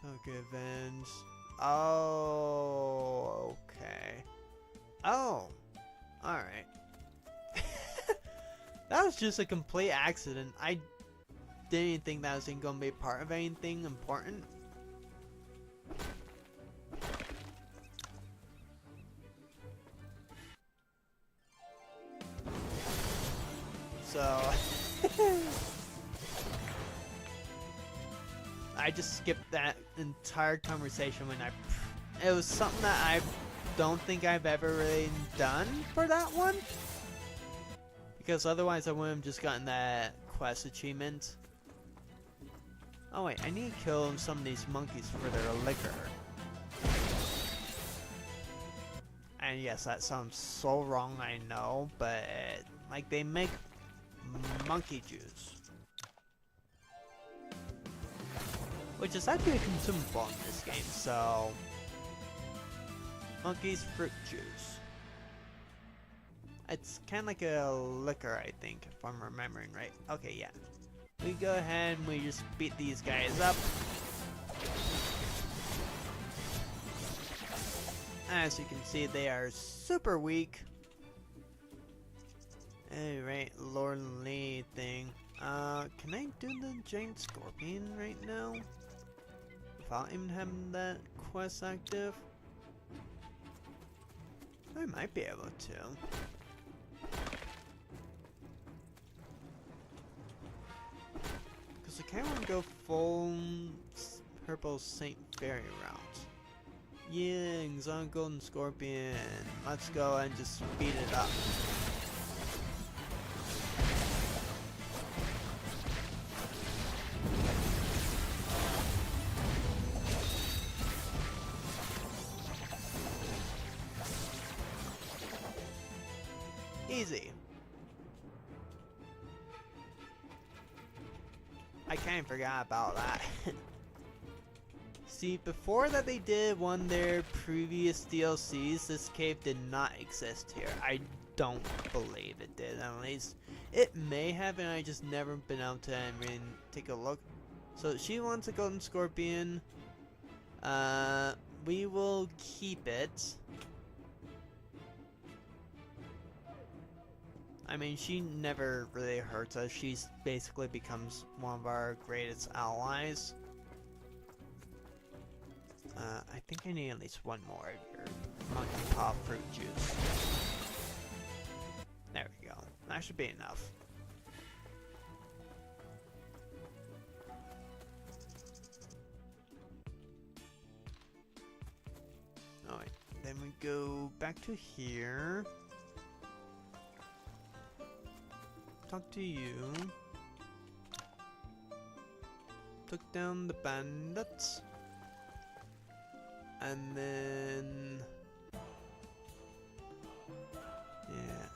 Okay, Avenge. Oh, okay. Oh, alright. That was just a complete accident. I didn't think that was gonna be part of anything important. So I just skipped that entire conversation when it was something that I don't think I've ever really done for that one. Because otherwise I wouldn't have just gotten that quest achievement. Oh wait, I need to kill some of these monkeys for their liquor. And yes, that sounds so wrong, I know, but like they make monkey juice, which is actually consumable in this game, so monkey's fruit juice. It's kind of like a liquor, I think, if I'm remembering right. Okay, yeah. We go ahead and we just beat these guys up. As you can see, they are super weak. Alright, Lord Lee thing. Can I do the giant scorpion right now? Without even having that quest active? I might be able to. Because I kind of want to go full Purple Saint Fairy route. Yeah, Xon Golden Scorpion. Let's go and just speed it up. Easy. I kind of forgot about that. See, before that they did one of their previous DLCs, this cave did not exist here. I don't believe it did, at least. It may have, and I just never been able to even take a look. So she wants a Golden Scorpion. We will keep it. I mean, she never really hurts us. She's basically becomes one of our greatest allies. I think I need at least one more of your Monkey Paw fruit juice. There we go. That should be enough. Alright, then we go back to here. Talk to you. Took down the bandits. And then... yeah,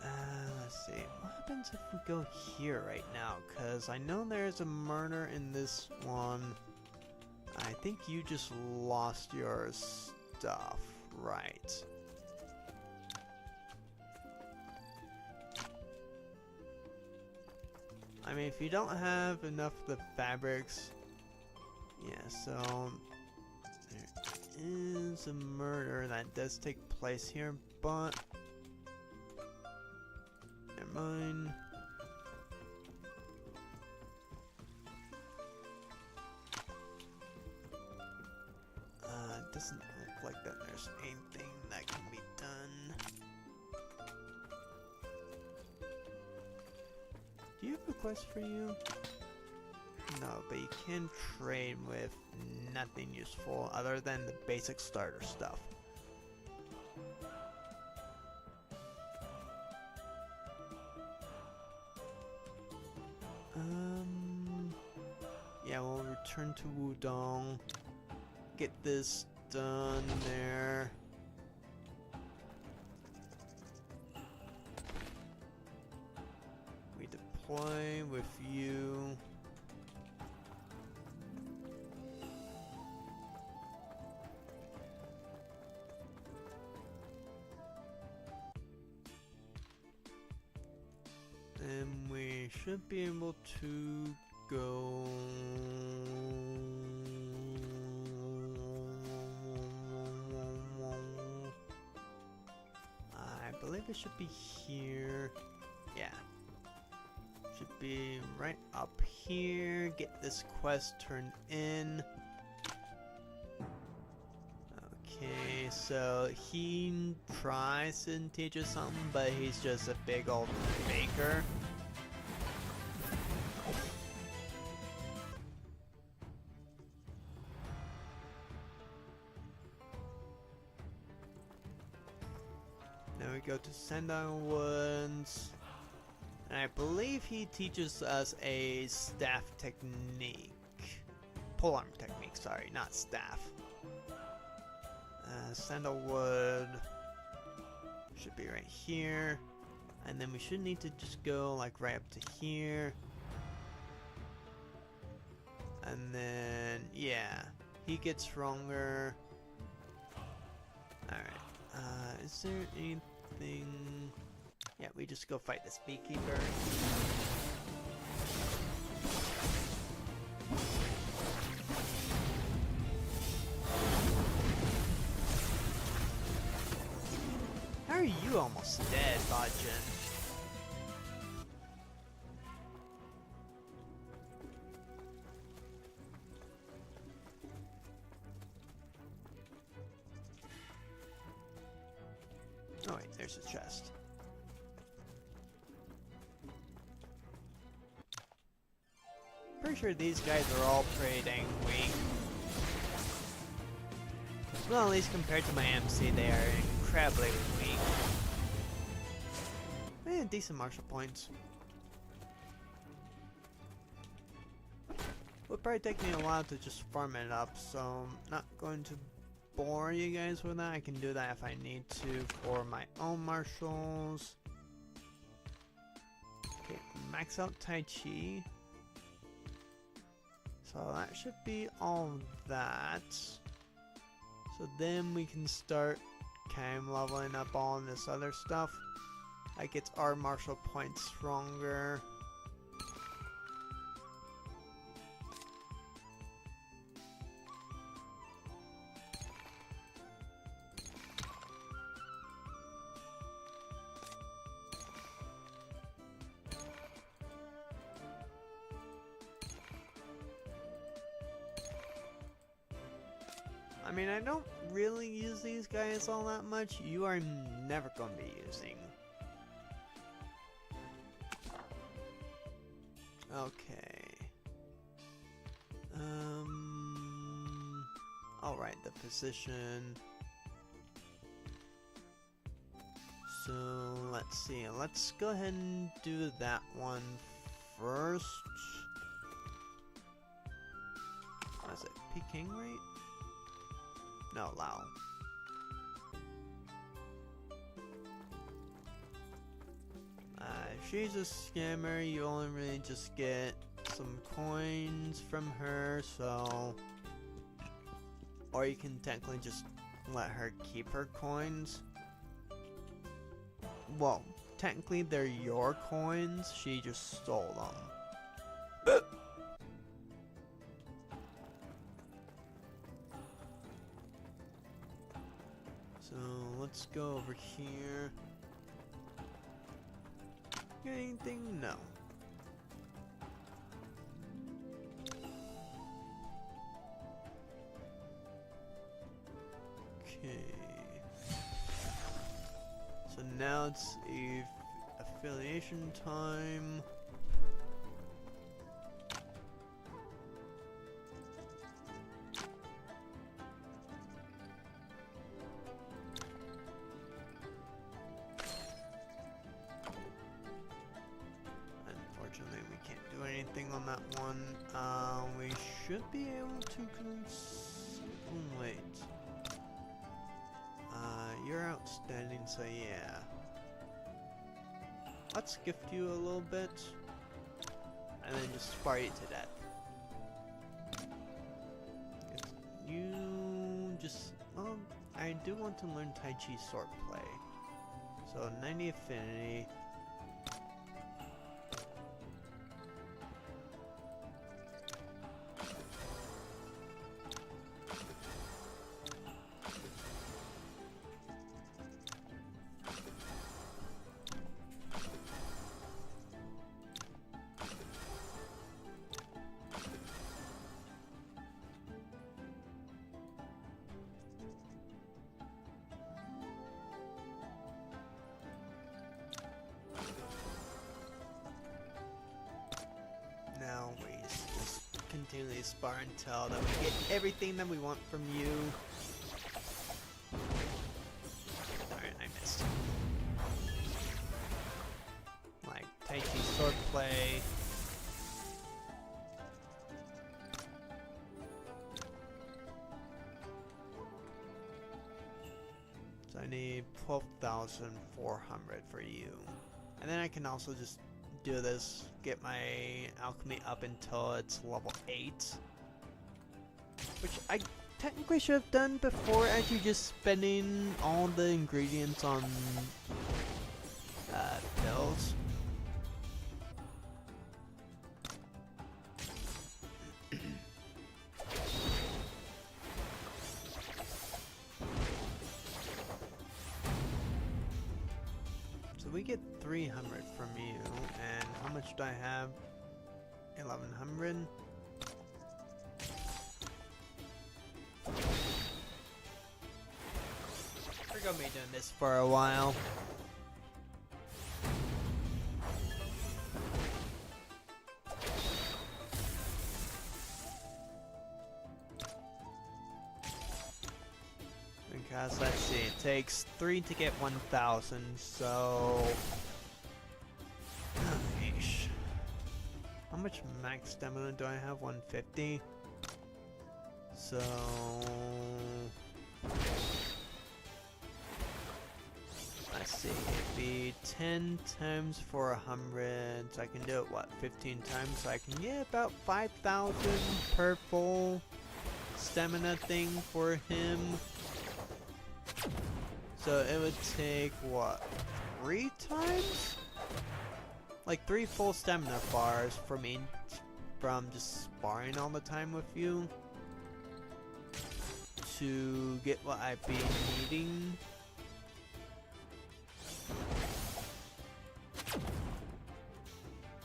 let's see. What happens if we go here right now? Because I know there's a murder in this one. I think you just lost your stuff. Right. I mean, if you don't have enough of the fabrics... yeah, so... there is a murder that does take place here, but... never mind. It doesn't look like that there's anything that can be done. Do you have a quest for you? No, but you can trade with nothing useful other than the basic starter stuff. Yeah, we'll return to Wudong. Get this done there. We deploy with you. And we should be able to go... I believe it should be here. Yeah. Should be right up here. Get this quest turned in. Okay, so he tries to teach us something, but he's just a big old faker. Now we go to Sandalwood Woods. And I believe he teaches us a staff technique. Polearm technique, sorry, not staff. Sandalwood should be right here. And then we should need to just go like right up to here. And then, yeah, he gets stronger. Alright, is there anything... yeah, we just go fight this beekeeper. How are you almost dead, Bajin? Oh wait, there's a chest. Pretty sure these guys are all pretty dang weak. Well, at least compared to my MC, they are incredibly weak. Decent martial points. Would probably take me a while to just farm it up, so I'm not going to bore you guys with that. I can do that if I need to for my own martials. Okay, max out Tai Chi. So that should be all that. So then we can start kind of leveling up all this other stuff. That gets our martial points stronger. I mean, I don't really use these guys all that much. You are never going to be using. Okay. Alright, the position. So let's see. Let's go ahead and do that one first. What is it? Peking rate? No, Lao. If she's a scammer, you only really just get some coins from her, so... Or you can technically just let her keep her coins. Well, technically they're your coins, she just stole them. So let's go over here. Get anything? No. Okay. So now it's affiliation time. Unfortunately, we can't do anything on that one. We should be able to wait. You're outstanding, so yeah. Let's gift you a little bit, and then just spar you to death. You just, well, I do want to learn Tai Chi swordplay. So 90 affinity. Now we just continually spar until that we get everything that we want from you. Darn, I missed. Like Tai Chi swordplay. So I need 12,400 for you. And then I can also just do this, get my alchemy up until it's level 8. Which I technically should have done before actually just spending all the ingredients on pills. So we get 300 from you, and how much do I have? 1100. We're gonna be doing this for a while. Because let's see, it takes 3 to get 1,000, so... Yeesh. How much max stamina do I have? 150? So... Let's see, it'd be 10 times for 100, so I can do it, what, 15 times? So I can get about 5,000 per full stamina thing for him. So it would take, what, 3 times? Like 3 full stamina bars for me from just sparring all the time with you to get what I'd be needing.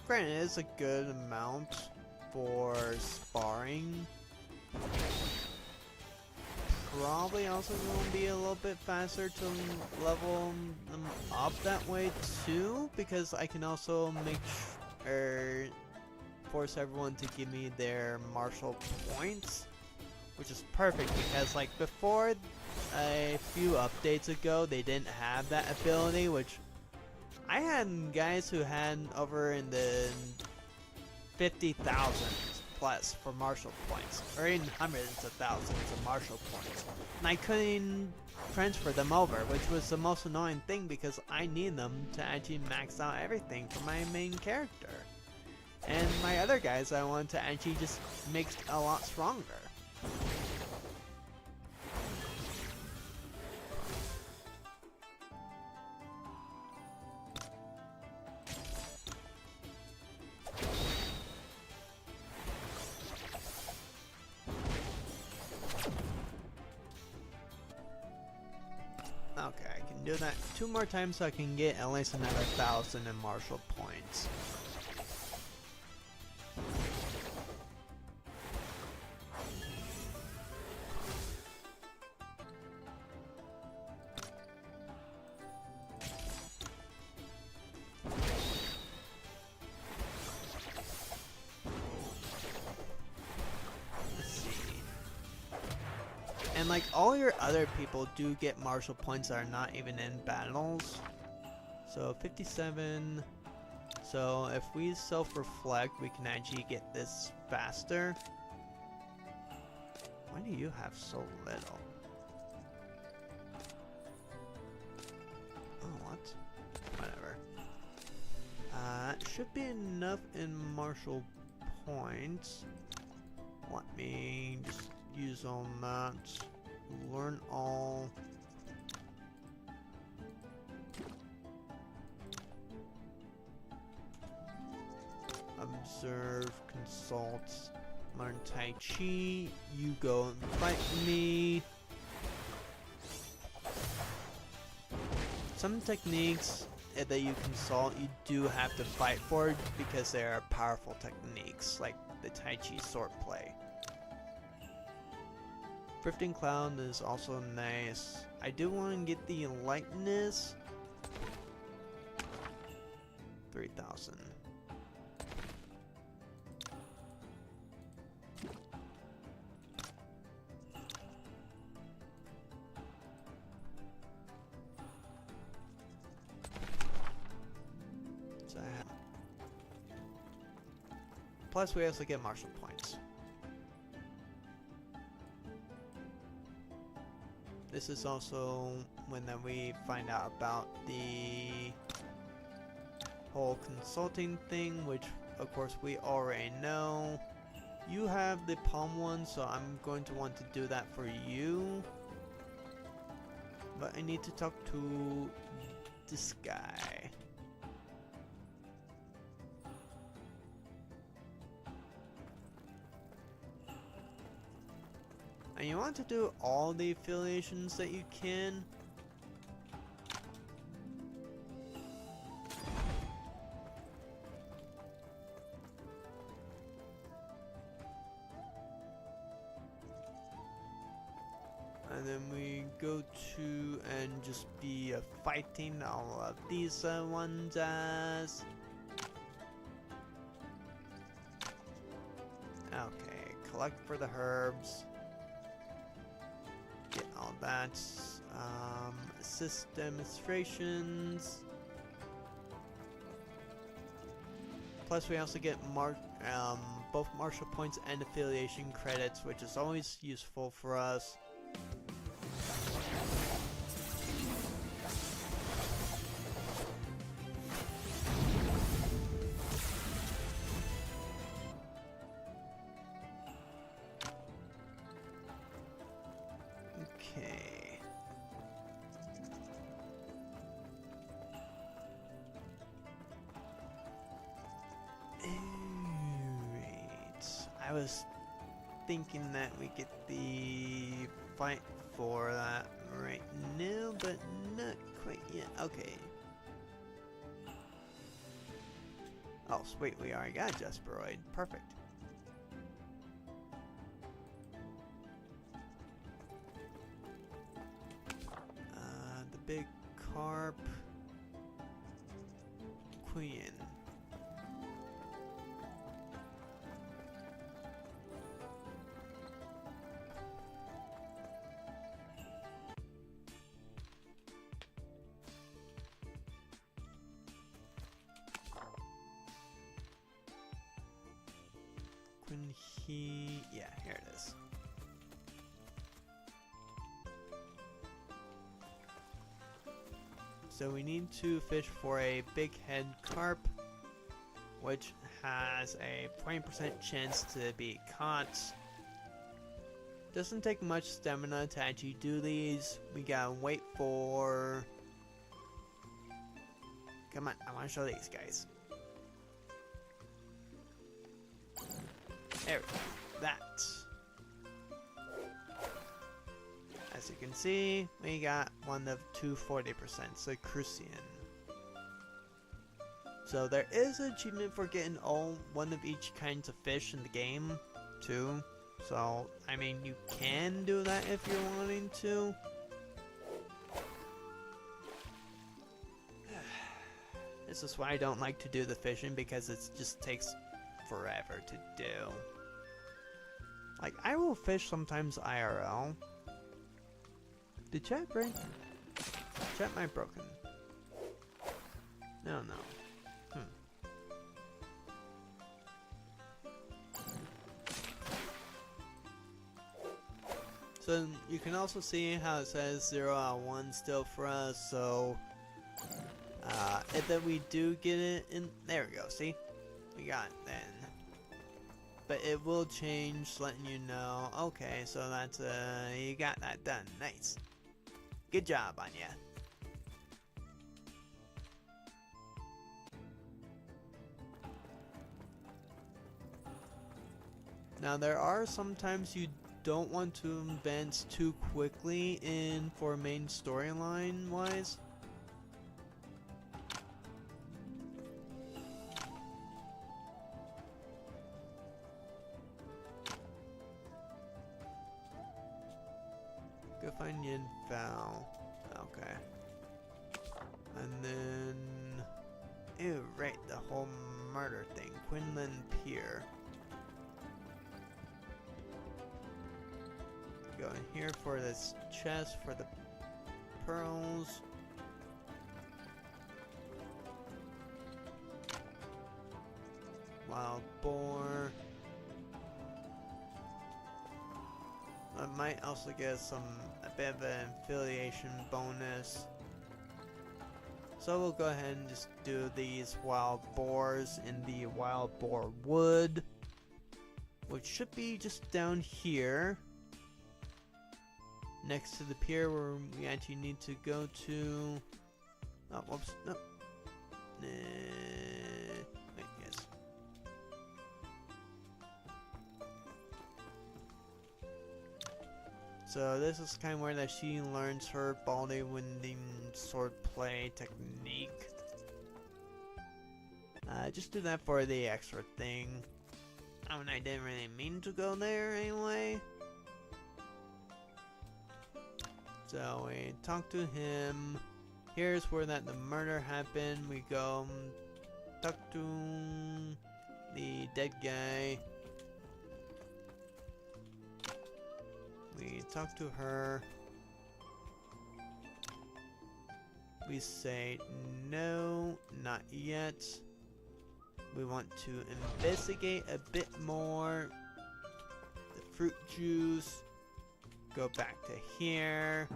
Granted, it is a good amount for sparring. Probably also going to be a little bit faster to level them up that way too, because I can also make force everyone to give me their martial points, which is perfect because like before a few updates ago, they didn't have that ability, which I had guys who had over in the 50,000 plus for martial points, or in hundreds of thousands of martial points, and I couldn't transfer them over, which was the most annoying thing because I need them to actually max out everything for my main character. And my other guys I want to actually just make a lot stronger. Okay, I can do that 2 more times so I can get at least another 1,000 in martial points. And like all your other people do get martial points that are not even in battles. So 57. So if we self-reflect, we can actually get this faster. Why do you have so little? Oh, what? Whatever. It should be enough in martial points. Let me just use all that. Learn all. Observe, consult, learn Tai Chi. You go and fight me. Some techniques that you consult, you do have to fight for because they are powerful techniques, like the Tai Chi swordplay. Drifting Cloud is also nice. I do want to get the lightness. 3,000. So plus we also get martial points. This is also when then we find out about the whole consulting thing, which of course we already know. You have the palm one, so I'm going to want to do that for you. But I need to talk to this guy. And you want to do all the affiliations that you can. And then we go to and just be fighting all of these ones as. Okay, collect for the herbs. Get all that. Assist demonstrations. Plus we also get both martial points and affiliation credits, which is always useful for us. Okay. Alright. I was thinking that we get the fight for that right now, but not quite yet. Okay. Oh, sweet, we already got Jesperoid. Perfect. The big carp. Queen. Yeah, here it is. So we need to fish for a big head carp, which has a 20% chance to be caught. Doesn't take much stamina to actually do these. We gotta wait for... Come on, I wanna show these guys. There we go. That. As you can see, we got one of 240%, so Crucian. So there is an achievement for getting one of each kinds of fish in the game, too. So, I mean, you can do that if you're wanting to. This is why I don't like to do the fishing, because it just takes forever to do. Like, I will fish sometimes IRL. Did chat break? Chat might broken. No. So you can also see how it says 0 out of 1 still for us, so if that we do get it in, there we go, see? We got it then. But it will change, letting you know, okay, so that's, you got that done, nice. Good job on ya. Now there are sometimes you don't want to advance too quickly in for main storyline wise. Go find Yin Fao. Okay. And then... Ew, right, the whole murder thing. Quinlan Pier. Go in here for this chest for the pearls. Wild boar. I might also get a bit of an affiliation bonus. So we'll go ahead and just do these wild boars in the wild boar wood, which should be just down here next to the pier where we actually need to go to. Oh, whoops, no. Wait, yes. So this is kind of where that she learns her body winding swordplay technique. Just do that for the extra thing. I mean, I didn't really mean to go there anyway. So we talk to him. Here's where the murder happened. We go talk to the dead guy. We talk to her. We say no, not yet. We want to investigate a bit more. The fruit juice. Go back to here.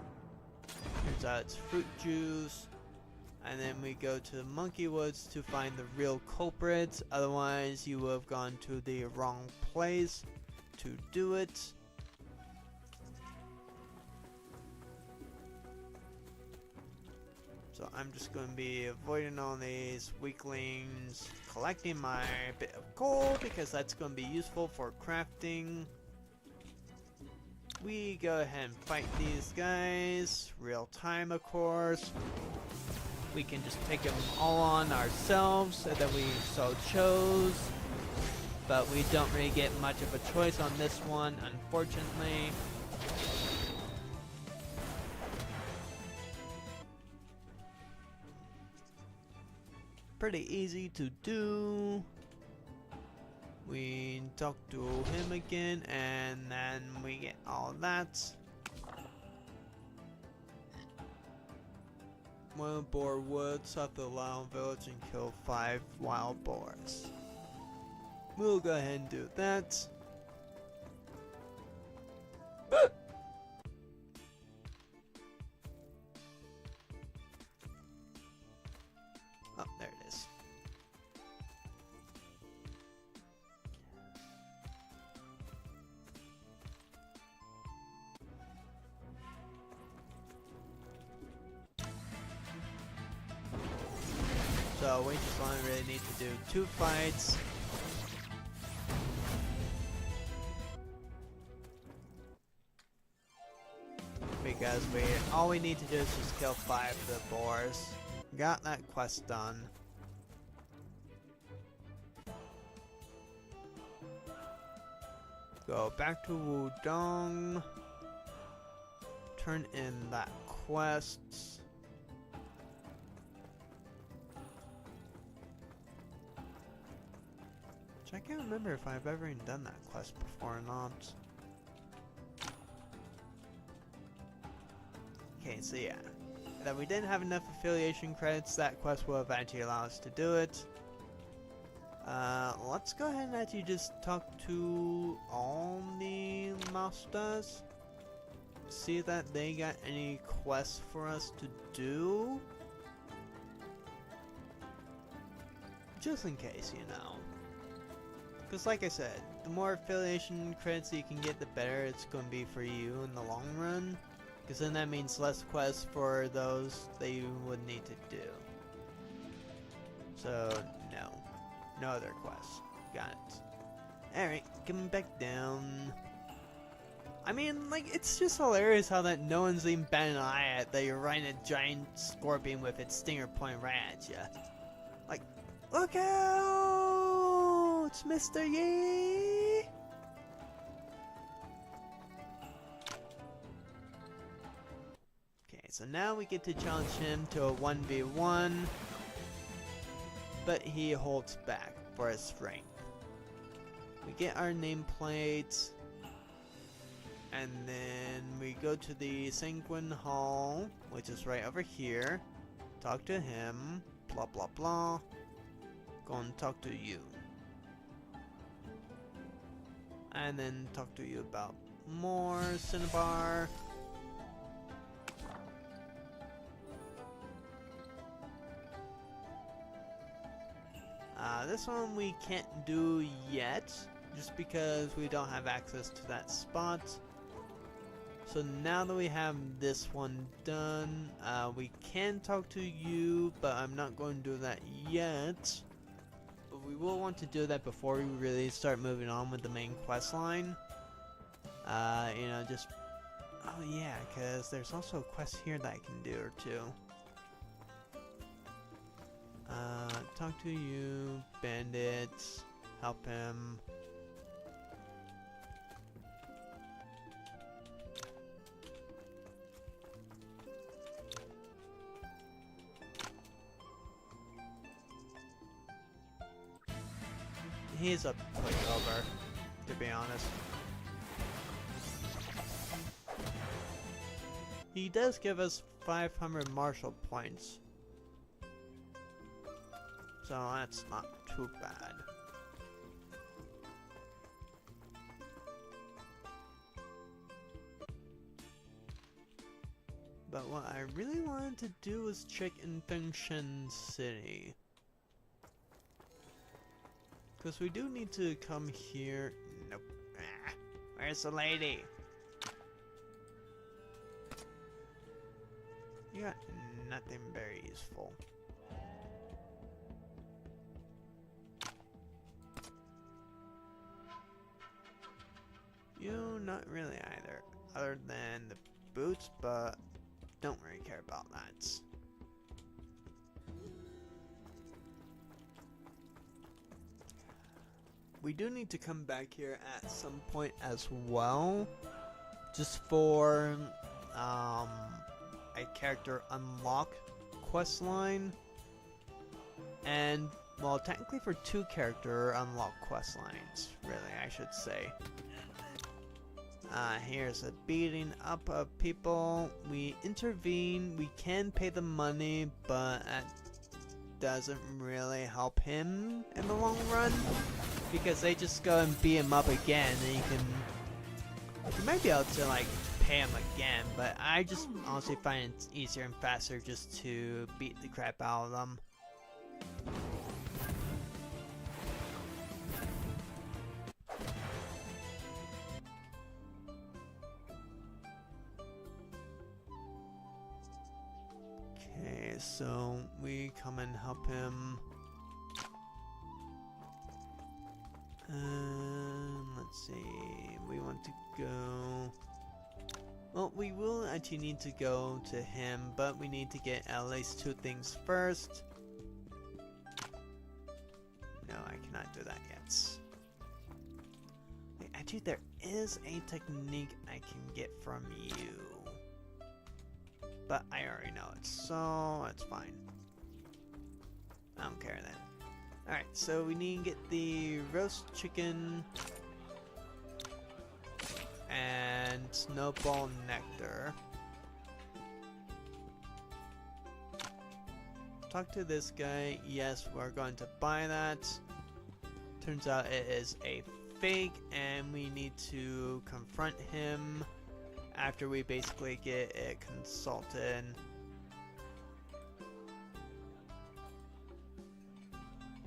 Turns out it's fruit juice. And then we go to the Monkey Woods to find the real culprits. Otherwise, you will have gone to the wrong place to do it. So I'm just going to be avoiding all these weaklings, collecting my bit of coal because that's going to be useful for crafting. We go ahead and fight these guys, real time of course. We can just take them all on ourselves that we so chose. But we don't really get much of a choice on this one, unfortunately. Pretty easy to do. We talk to him again, and then we get all that. Wild boar wood, south of the Lion village, and kill 5 wild boars. We'll go ahead and do that. so we just only really need to do 2 fights. Because all we need to do is just kill 5 of the boars. Got that quest done. Go back to Wudong. Turn in that quest. Which I can't remember if I've ever even done that quest before or not. Okay, so yeah. That we didn't have enough affiliation credits, that quest will eventually allow us to do it. Let's go ahead and actually just talk to all the masters. See that they got any quests for us to do. Just in case, you know. Because like I said, the more affiliation credits you can get, the better it's going to be for you in the long run. Because then that means less quests for those that you would need to do. So, no. No other quests. Got it. Alright, coming back down. I mean, like, it's just hilarious how that no one's even batting an eye at that you're riding a giant scorpion with its stinger pointing right at you. Like, look out! It's Mr. Yi! Okay, so now we get to challenge him to a 1v1. But he holds back for his strength. We get our nameplate, and then we go to the Sanguine Hall, which is right over here. Talk to him, blah blah blah. Go and talk to you. And then talk to you about more Cinnabar. This one we can't do yet, just because we don't have access to that spot. So now that we have this one done, we can talk to you, but I'm not going to do that yet. But we will want to do that before we really start moving on with the main quest line. You know, just... Oh yeah, because there's also a quest here that I can do or two. Talk to you, bandits, help him. He's a pushover, to be honest. He does give us 500 martial points. So that's not too bad. But what I really wanted to do was check in Fengshen City. Because we do need to come here. Nope. Ah, where's the lady? You got nothing very useful. You, not really either. Other than the boots, but don't really care about that. We do need to come back here at some point as well. Just for a character unlock quest line. And, well, technically for 2 character unlock quest lines, really, I should say. Here's a beating up of people. We intervene, we can pay the money, but that doesn't really help him in the long run. Because they just go and beat him up again, and you might be able to, like, pay him again, but I just honestly find it easier and faster just to beat the crap out of them. So we come and help him. Let's see. We want to go. Well, we will actually need to go to him, but we need to get at least 2 things first. No, I cannot do that yet. Wait, actually, there is a technique I can get from you. But I already know it, so it's fine. I don't care then. Alright, so we need to get the roast chicken and snowball nectar. Talk to this guy. Yes, we're going to buy that. Turns out it is a fake, and we need to confront him after we basically get it consulted.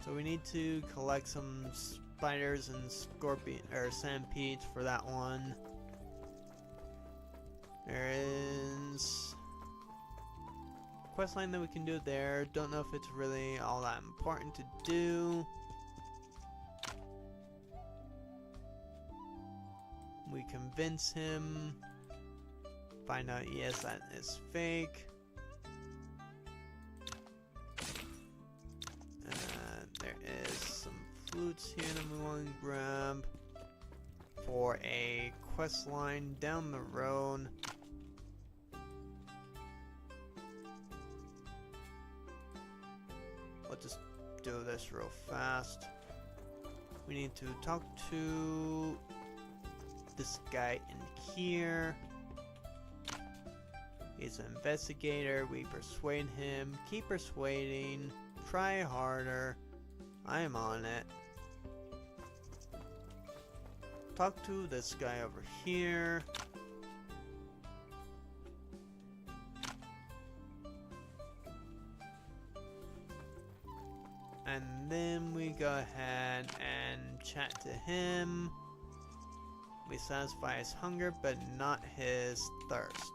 So we need to collect some spiders and scorpion or centipedes for that one. There is a quest line that we can do there. Don't know if it's really all that important to do. We convince him. Find out, yes, that is fake. There is some flutes here that we want to grab for a quest line down the road. Let's just do this real fast. We need to talk to this guy in here. He's an investigator. We persuade him. Keep persuading. Try harder. I am on it. Talk to this guy over here. And then we go ahead and chat to him. We satisfy his hunger, but not his thirst.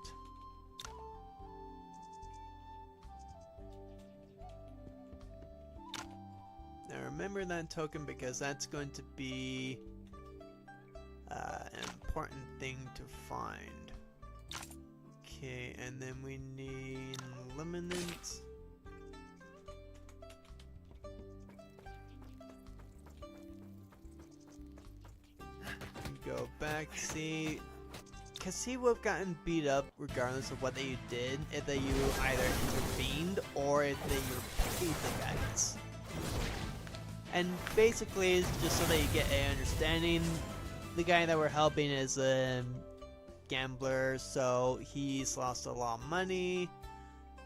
Now remember that token, because that's going to be an important thing to find. Okay, and then we need luminance. Go back, see, because he would have gotten beat up regardless of what that you did, if that you either intervened or if that you paid the guys. And basically, it's just so that you get an understanding. The guy that we're helping is a gambler, so he's lost a lot of money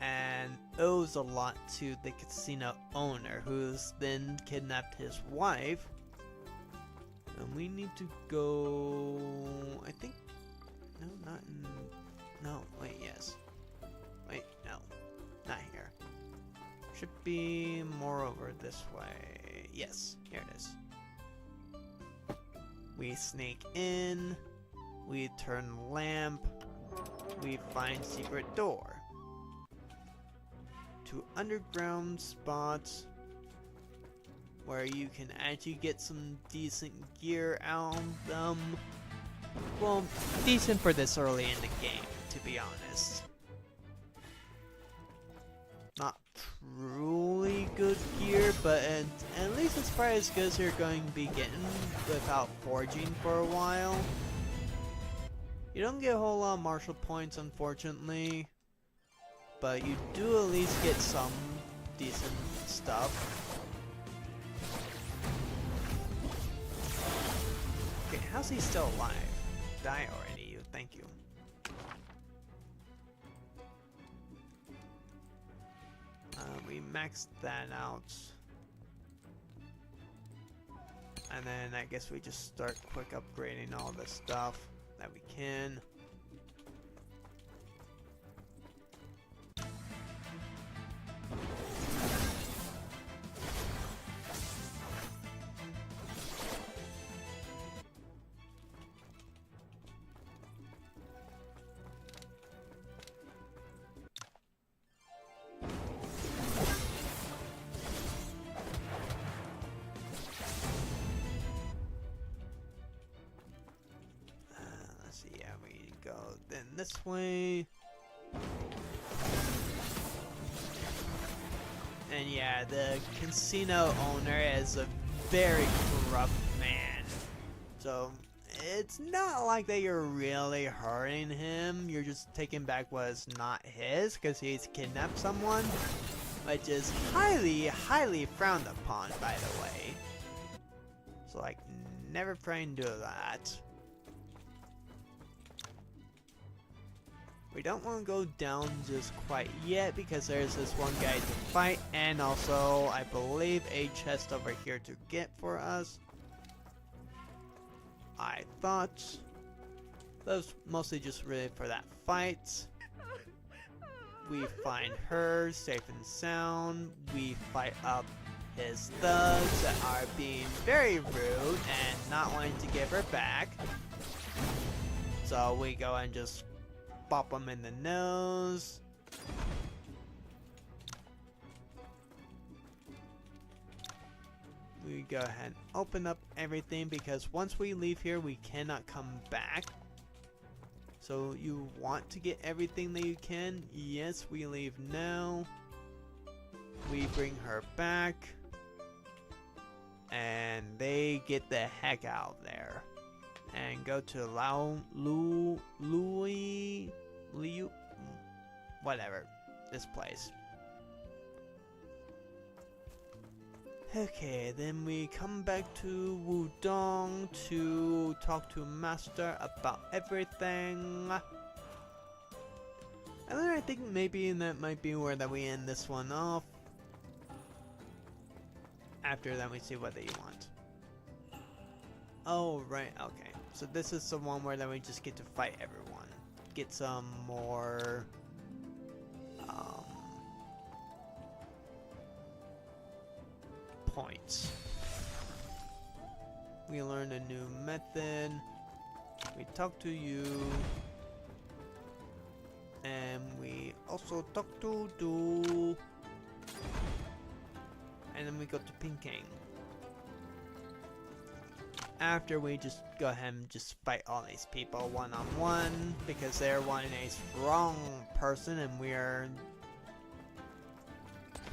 and owes a lot to the casino owner, who's then kidnapped his wife. And we need to go, I think, no, not in, no, wait, yes. Wait, no, not here. Should be more over this way. Yes, here it is. We sneak in, we turn lamp, we find secret door. 2 underground spots where you can actually get some decent gear out of them. Well, decent for this early in the game, to be honest. Not truly good gear, but at least it's probably as good as you're going to be getting without forging for a while. You don't get a whole lot of martial points, unfortunately, but you do at least get some decent stuff. Okay, how's he still alive? Die already, you. Thank you. We maxed that out. And then I guess we just start quick upgrading all the stuff that we can. go then this way. And yeah, the casino owner is a very corrupt man. So it's not like that you're really hurting him. You're just taking back what's not his because he's kidnapped someone. Which is highly, highly frowned upon, by the way. So like, never try and do that. We don't want to go down just quite yet because there's this one guy to fight, and also I believe a chest over here to get for us. I thought that was mostly just really for that fight. We find her safe and sound. We fight up his thugs that are being very rude and not wanting to give her back. So we go and just pop them in the nose. We go ahead and open up everything because once we leave here we cannot come back. So you want to get everything that you can. Yes, we leave now. We bring her back. And they get the heck out of there. And go to Liu, whatever, this place. Okay, then we come back to Wudong to talk to Master about everything. And then I think maybe that might be where that we end this one off. After that we see what they want. Oh, right, okay. So this is the one where then we just get to fight everyone. Get some more points. We learn a new method. We talk to you. And we also talk to Du. And then we go to Pinkang. After we just go ahead and just fight all these people one-on-one because they're wanting a strong person and we are,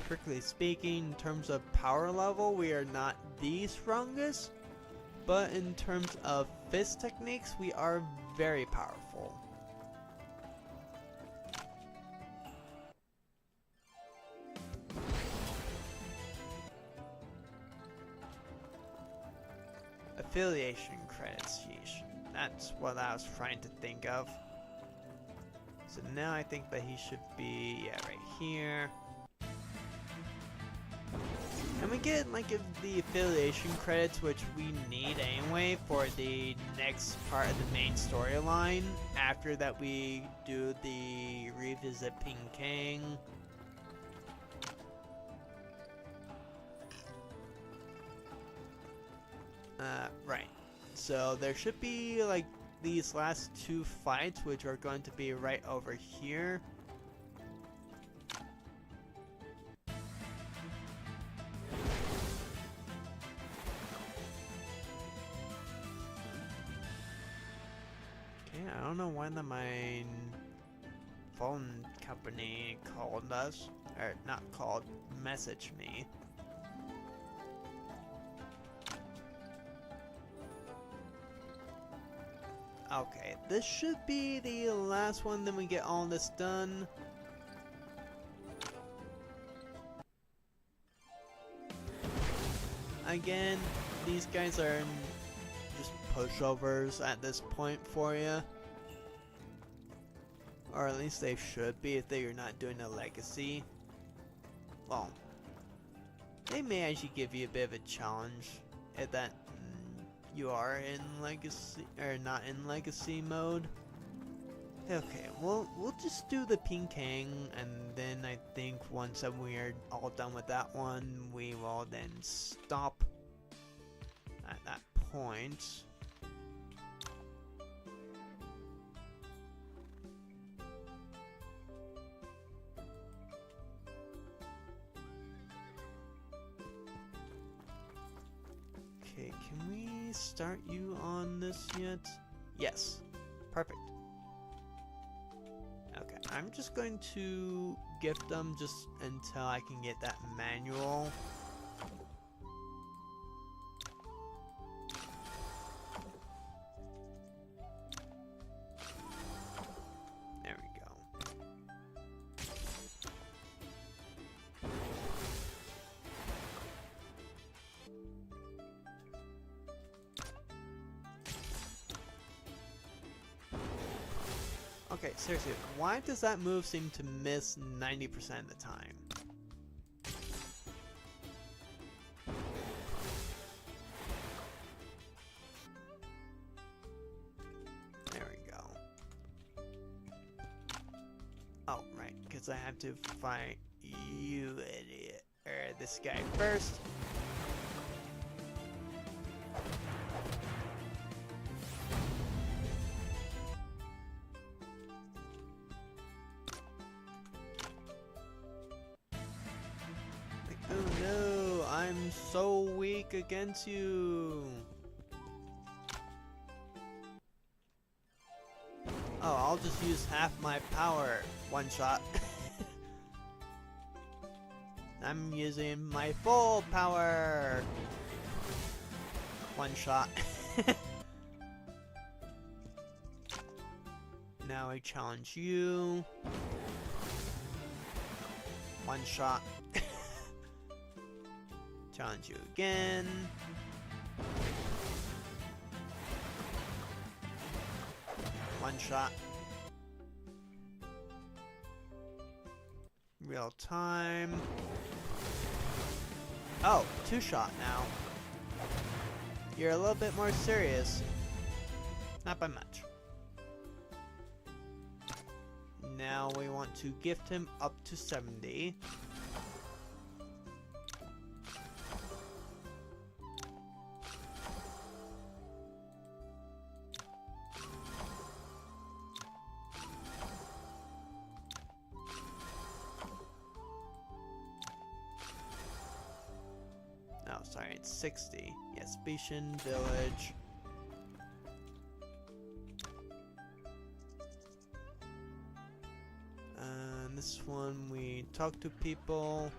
strictly speaking, in terms of power level, we are not the strongest, but in terms of fist techniques, we are very powerful. Affiliation credits, yeesh. That's what I was trying to think of. So now I think that he should be, yeah, right here. And we get like the affiliation credits, which we need anyway for the next part of the main storyline. After that we do the revisit Pinkang. Right. So there should be like these last two fights, which are going to be right over here. Okay, I don't know why my phone company called us, or not called, messaged me. Okay, this should be the last one, then we get all this done. Again, these guys are just pushovers at this point for you. Or at least they should be if they're not doing a legacy. Well, they may actually give you a bit of a challenge if that you are in legacy, or not in legacy mode. Okay, well, we'll just do the Pinkang, and then I think once that we are all done with that one, we will then stop at that point. Okay, can we start you on this yet? Yes. Perfect. I'm just going to gift them just until I can get that manual. There we go. Okay, seriously, why does that move seem to miss 90% of the time? There we go. Oh, right, because I have to fight you idiot, or this guy first. Oh no, I'm so weak against you. Oh, I'll just use half my power. One shot. I'm using my full power. One shot. Now I challenge you. One shot. Challenge you again. One shot. Real time. Oh, two shot now. You're a little bit more serious. Not by much. Now we want to gift him up to 70. Oh, sorry, it's 60. Yes, Bishan Village. This one we talk to people.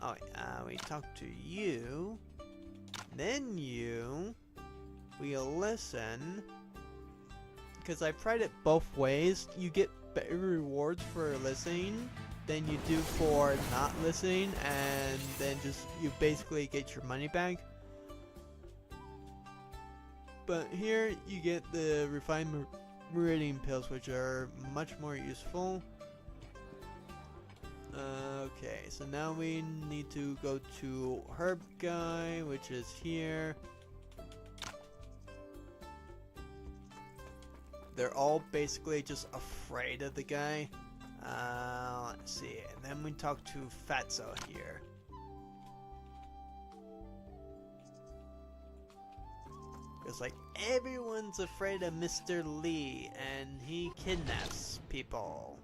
Oh, we talk to you. Then you. We listen. Because I've tried it both ways. You get better rewards for listening than you do for not listening, and then just you basically get your money back. But here you get the refined meridian pills, which are much more useful. Okay, so now we need to go to Herb Guy, which is here. They're all basically just afraid of the guy. Let's see, and then we talk to Fatso here. It's like everyone's afraid of Mr. Lee, and he kidnaps people.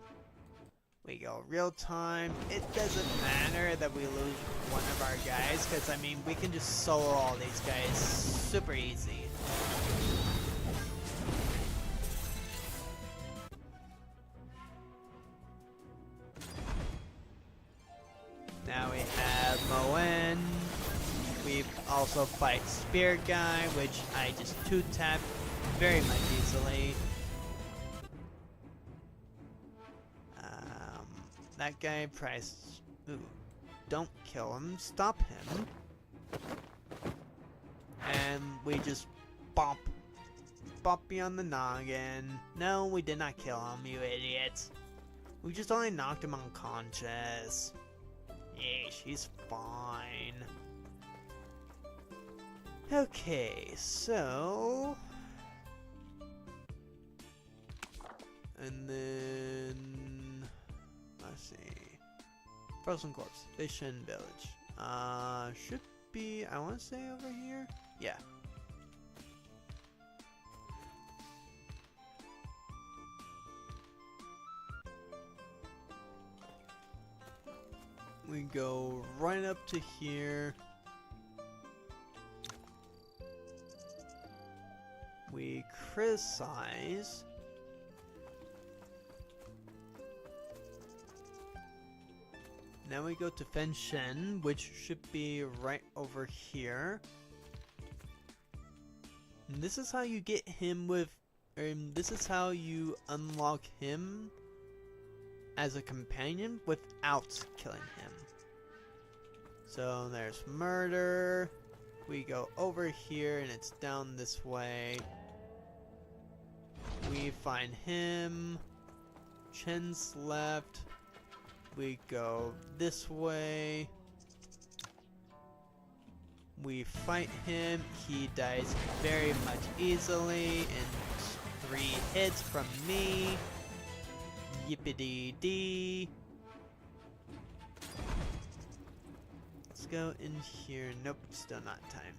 We go real time. It doesn't matter that we lose one of our guys, because I mean we can just solo all these guys super easy. Now we have Moen. We also fight Spirit Guy, which I just 2-tap very much easily. That guy priced. Ooh, don't kill him. Stop him. And we just bump you on the noggin. No, we did not kill him, you idiots. We just only knocked him unconscious. Yeesh, he's fine. Okay, so... And then... Let's see... Frozen Corpse, Bishan Village. Should be, I want to say over here? Yeah. We go right up to here. We criticize. Now we go to Fenshen, which should be right over here. And this is how you get him with, this is how you unlock him as a companion without killing him. So there's murder. We go over here and it's down this way. We find him. Chen's left. We go this way. We fight him. He dies very much easily in 3 hits from me. Yippity dee. Let's go in here. Nope, still not time.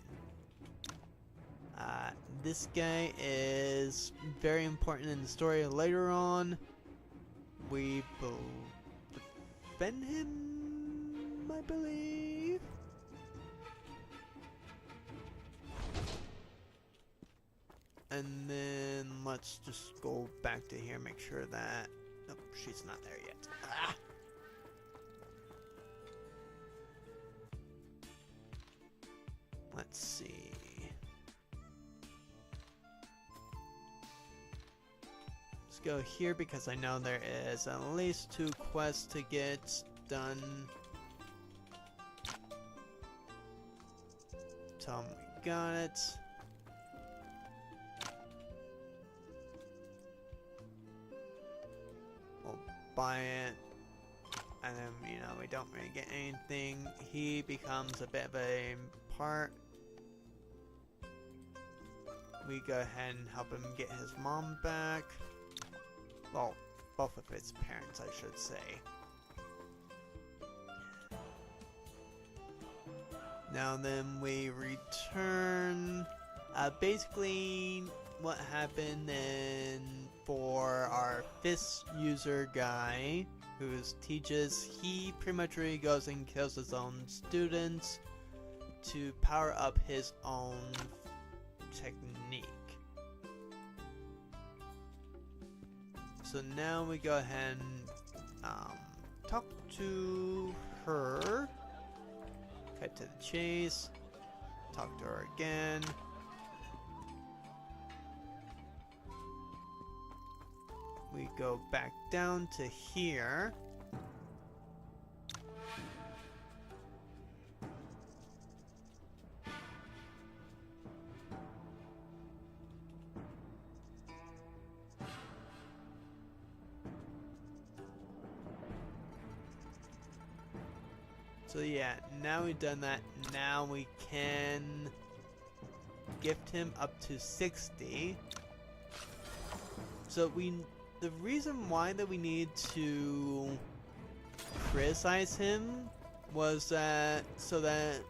This guy is very important in the story later on. We defend him, I believe. And then let's just go back to here, make sure that... Nope, she's not there yet. Ah! Let's see. Let's go here because I know there is at least 2 quests to get done. Tell them we got it. We'll buy it. And then, you know, we don't really get anything. He becomes a bit of a part. We go ahead and help him get his mom back. Well, both of his parents, I should say. Now then, we return. Basically, what happened for our fist user guy, who teaches, he pretty much really goes and kills his own students to power up his own technique. So now we go ahead and talk to her. Cut to the chase. Talk to her again. We go back down to here. So yeah, now we've done that, now we can gift him up to 60. So the reason why that we need to criticize him was that, so that,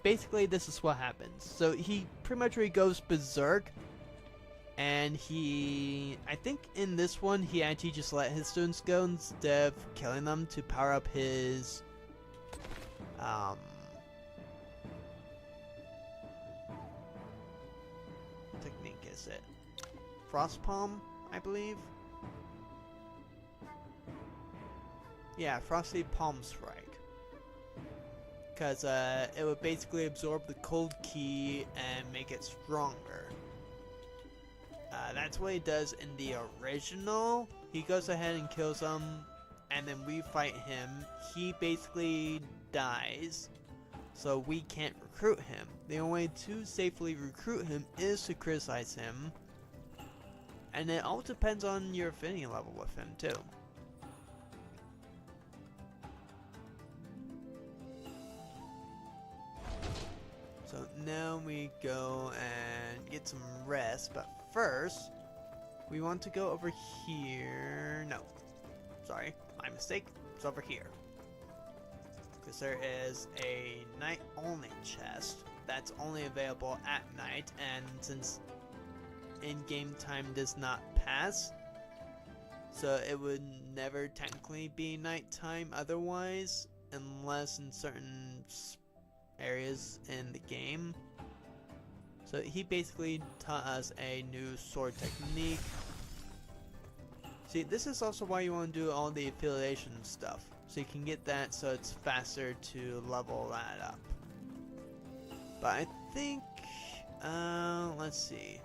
basically this is what happens. So he pretty much really goes berserk, and I think in this one, he actually just let his students go instead of killing them to power up his technique is it? Frost Palm, I believe? Yeah, Frosty Palm Strike. Because it would basically absorb the cold key and make it stronger. That's what he does in the original. He goes ahead and kills them, and then we fight him. He basically dies, so we can't recruit him. The only way to safely recruit him is to criticize him, and it all depends on your affinity level with him too. So now we go and get some rest, but first we want to go over here. No, sorry, my mistake. It's over here. Because there is a night only chest that's only available at night, and since in-game time does not pass, so it would never technically be nighttime otherwise, unless in certain areas in the game. So he basically taught us a new sword technique. See, this is also why you want to do all the affiliation stuff. So you can get that so it's faster to level that up. But I think, let's see.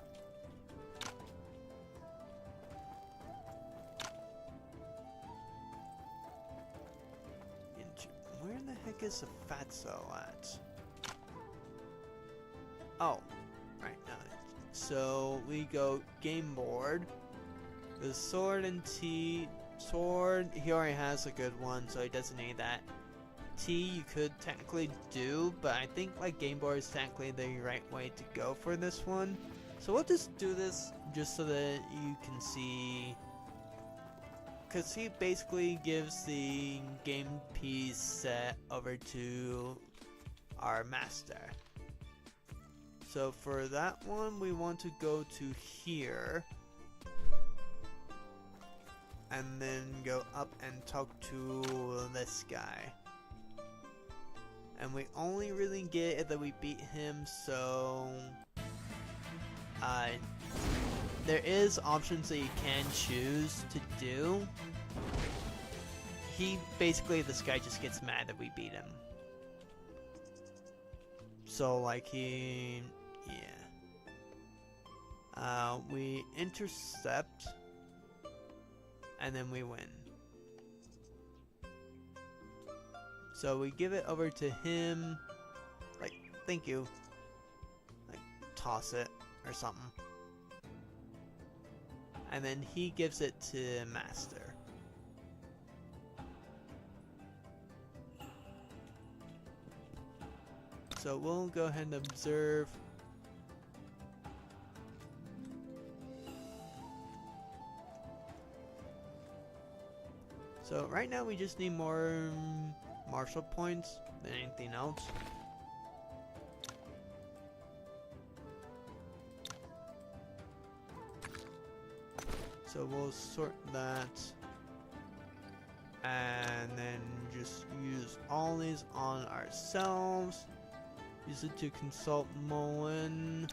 Where the heck is the Fatso at? Oh, right now. So we go game board. The sword and T. Sword, he already has a good one, so he doesn't need that. T you could technically do, but I think like game board is technically the right way to go for this one. So we'll just do this just so that you can see. Because he basically gives the game piece set over to our master. So for that one, we want to go to here. And then go up and talk to this guy. And we only really get it that we beat him, so... there is options that you can choose to do. Basically, this guy just gets mad that we beat him. So, like, yeah. We intercept, and then we win. So we give it over to him, like, thank you. Like, toss it, or something. And then he gives it to Master. So we'll go ahead and observe. So right now we just need more martial points than anything else. So we'll sort that and then just use all these on ourselves. Use it to consult Mullen.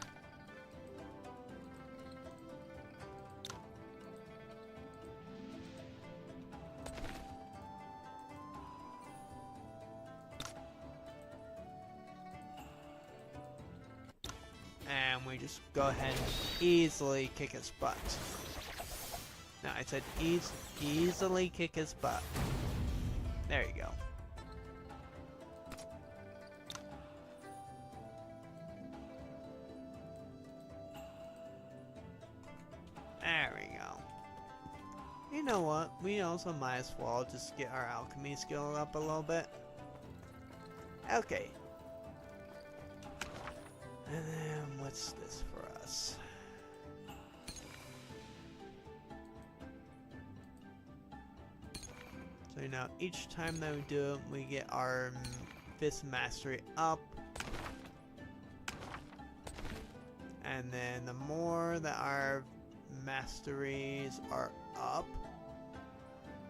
And we just go ahead and easily kick his butt. No, I said easily kick his butt. There you go. There we go. You know what? We also might as well just get our alchemy skill up a little bit. Okay. And then what's this for us? So now each time that we do it, we get our fist mastery up. And then the more that our masteries are up,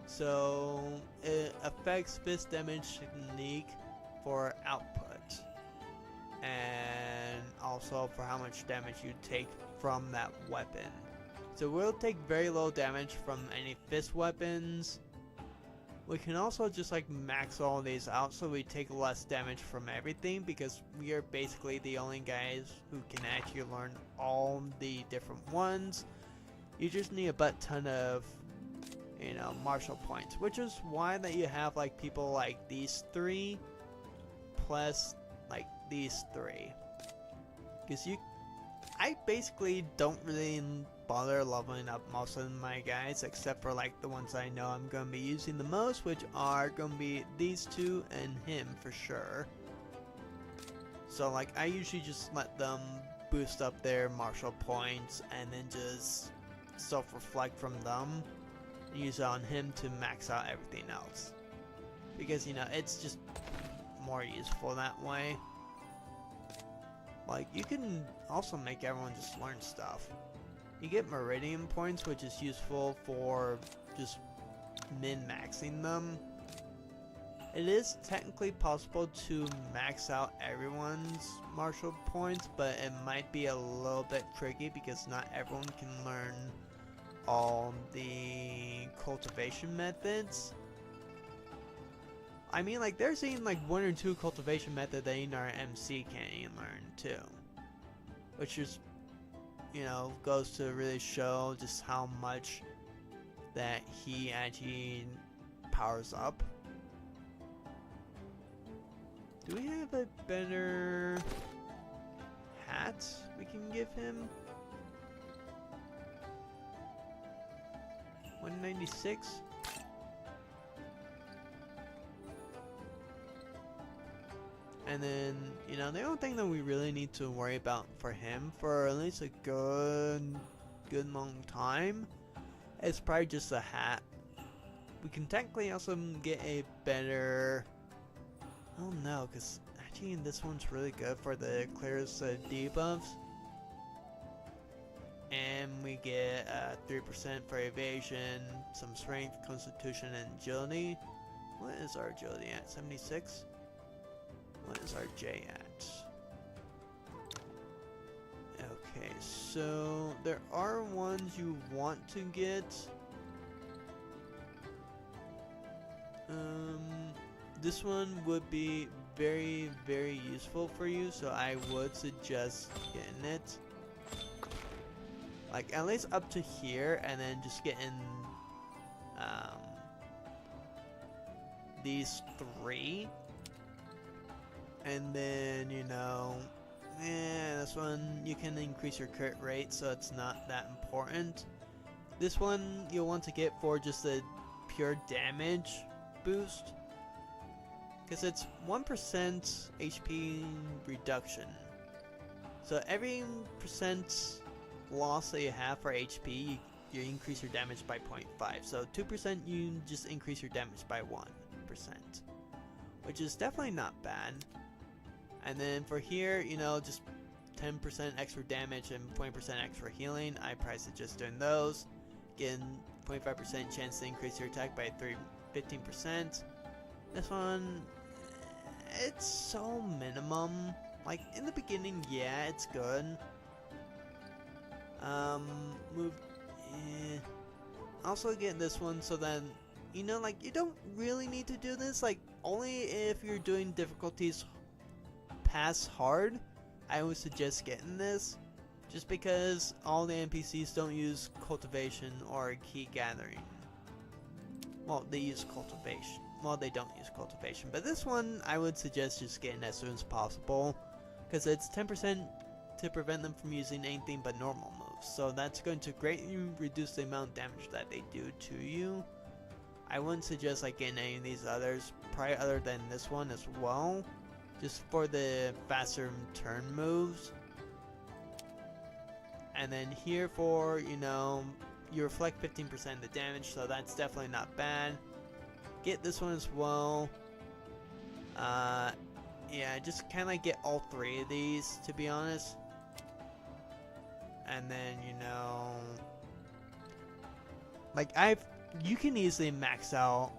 so it affects fist damage technique for output. And also for how much damage you take from that weapon. So we'll take very low damage from any fist weapons. We can also just like max all these out so we take less damage from everything, because we are basically the only guys who can actually learn all the different ones. You just need a butt ton of, you know, martial points, which is why that you have like people like these three plus like these three, because I basically don't really bother leveling up most of my guys except for like the ones I know I'm going to be using the most, which are going to be these two and him for sure. So like I usually just let them boost up their martial points and then just self-reflect from them and use it on him to max out everything else, because you know it's just more useful that way. Like, you can also make everyone just learn stuff. You get Meridian points, which is useful for just min-maxing them. It is technically possible to max out everyone's martial points, but it might be a little bit tricky because not everyone can learn all the cultivation methods. I mean, like, there's even like 1 or 2 cultivation methods that even our MC can't even learn too. Which is, you know, goes to really show just how much that he actually powers up. Do we have a better hat we can give him? 196? And then, you know, the only thing that we really need to worry about for him for at least a good long time is probably just a hat. We can technically also get a better... I don't know, because actually this one's really good for the clears debuffs. And we get 3% for evasion, some strength, constitution, and agility. What is our agility at? 76? What is our J at? Okay, so there are ones you want to get. This one would be very, very useful for you, so I would suggest getting it. Like, at least up to here, and then just getting these 3. And then, you know, this one you can increase your crit rate, so it's not that important. This one you'll want to get for just a pure damage boost, because it's 1% HP reduction. So every percent loss that you have for HP, you increase your damage by 0.5. So 2% you just increase your damage by 1%, which is definitely not bad. And then for here, you know, just 10% extra damage and 20% extra healing. I probably suggest doing those. Getting 25% chance to increase your attack by 15%. This one, it's so minimum. Like, in the beginning, yeah, it's good. Also get this one so then, you know, like, you don't really need to do this. Like, only if you're doing difficulties past hard, I would suggest getting this. Just because all the NPCs don't use cultivation or key gathering. Well, they use cultivation. Well, they don't use cultivation. But this one, I would suggest just getting as soon as possible. Because it's 10% to prevent them from using anything but normal moves. So that's going to greatly reduce the amount of damage that they do to you. I wouldn't suggest like getting any of these others, probably other than this one as well. Just for the faster turn moves. And then here for, you know, you reflect 15% of the damage, so that's definitely not bad. Get this one as well. Yeah, just kind of like get all 3 of these, to be honest. And then, you know, like you can easily max out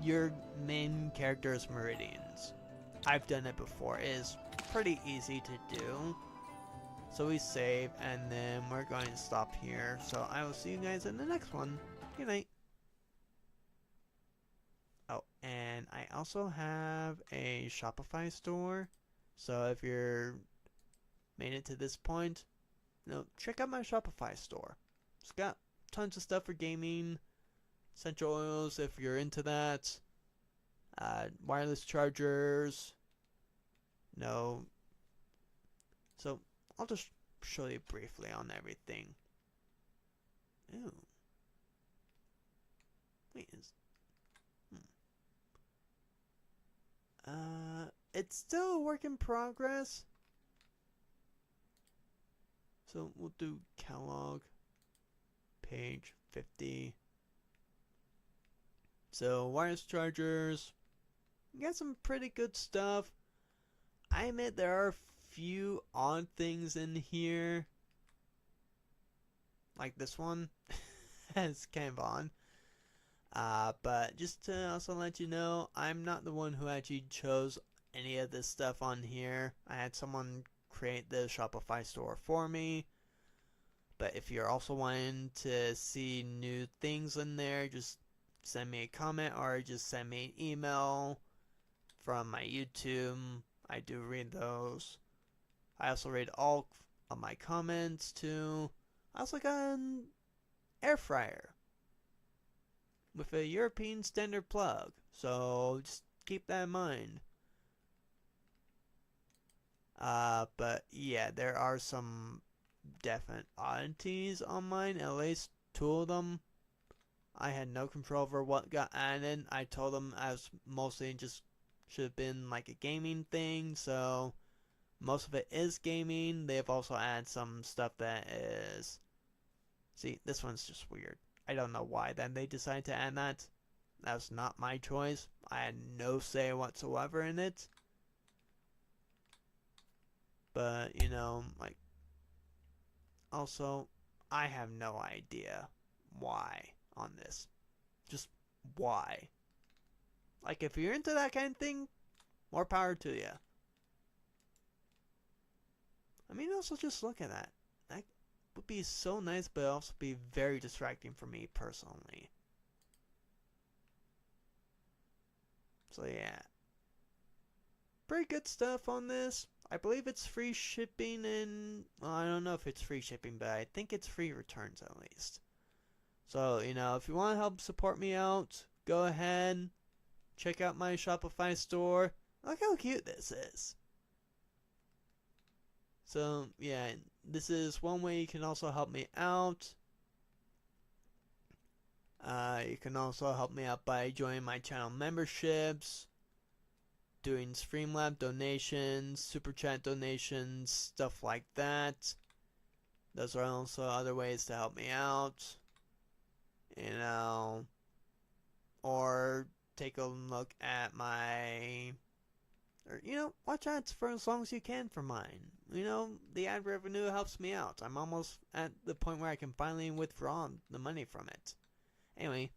your main character's meridians. I've done it before. It is pretty easy to do. So we save, and then we're going to stop here. So I will see you guys in the next one. Good night. Oh, and I also have a Shopify store. So if you're made it to this point, you know, check out my Shopify store. It's got tons of stuff for gaming, essential oils if you're into that, wireless chargers. No. So I'll just show you briefly on everything. Ooh. Wait, it's still a work in progress. So we'll do catalog, page 50. So wireless chargers, you got some pretty good stuff. I admit there are a few odd things in here, like this one. It's kind of odd. But just to also let you know, I'm not the one who actually chose any of this stuff on here. I had someone create the Shopify store for me. But if you're also wanting to see new things in there, just send me a comment or just send me an email from my YouTube. I do read those. I also read all of my comments too. I also got an air fryer with a European standard plug, so just keep that in mind. But yeah, there are some definite oddities on mine, at least two of them. I had no control over what got added. I told them I was mostly just should have been like a gaming thing, so most of it is gaming. They've also added some stuff that is... See, this one's just weird. I don't know why then they decided to add that. That was not my choice. I had no say whatsoever in it. But, you know, like, also, I have no idea why on this. Just why. Like, if you're into that kind of thing, more power to you. I mean, also just look at that. That would be so nice, but also be very distracting for me personally. So yeah. Pretty good stuff on this. I believe it's free shipping and... Well, I don't know if it's free shipping, but I think it's free returns at least. So, you know, if you want to help support me out, go ahead. Check out my Shopify store. Look how cute this is. So, yeah, this is one way you can also help me out. You can also help me out by joining my channel memberships, doing Streamlab donations, Super Chat donations, stuff like that. Those are also other ways to help me out. You know, or take a look at my... Or, you know, watch ads for as long as you can for mine. You know, the ad revenue helps me out. I'm almost at the point where I can finally withdraw the money from it. Anyway,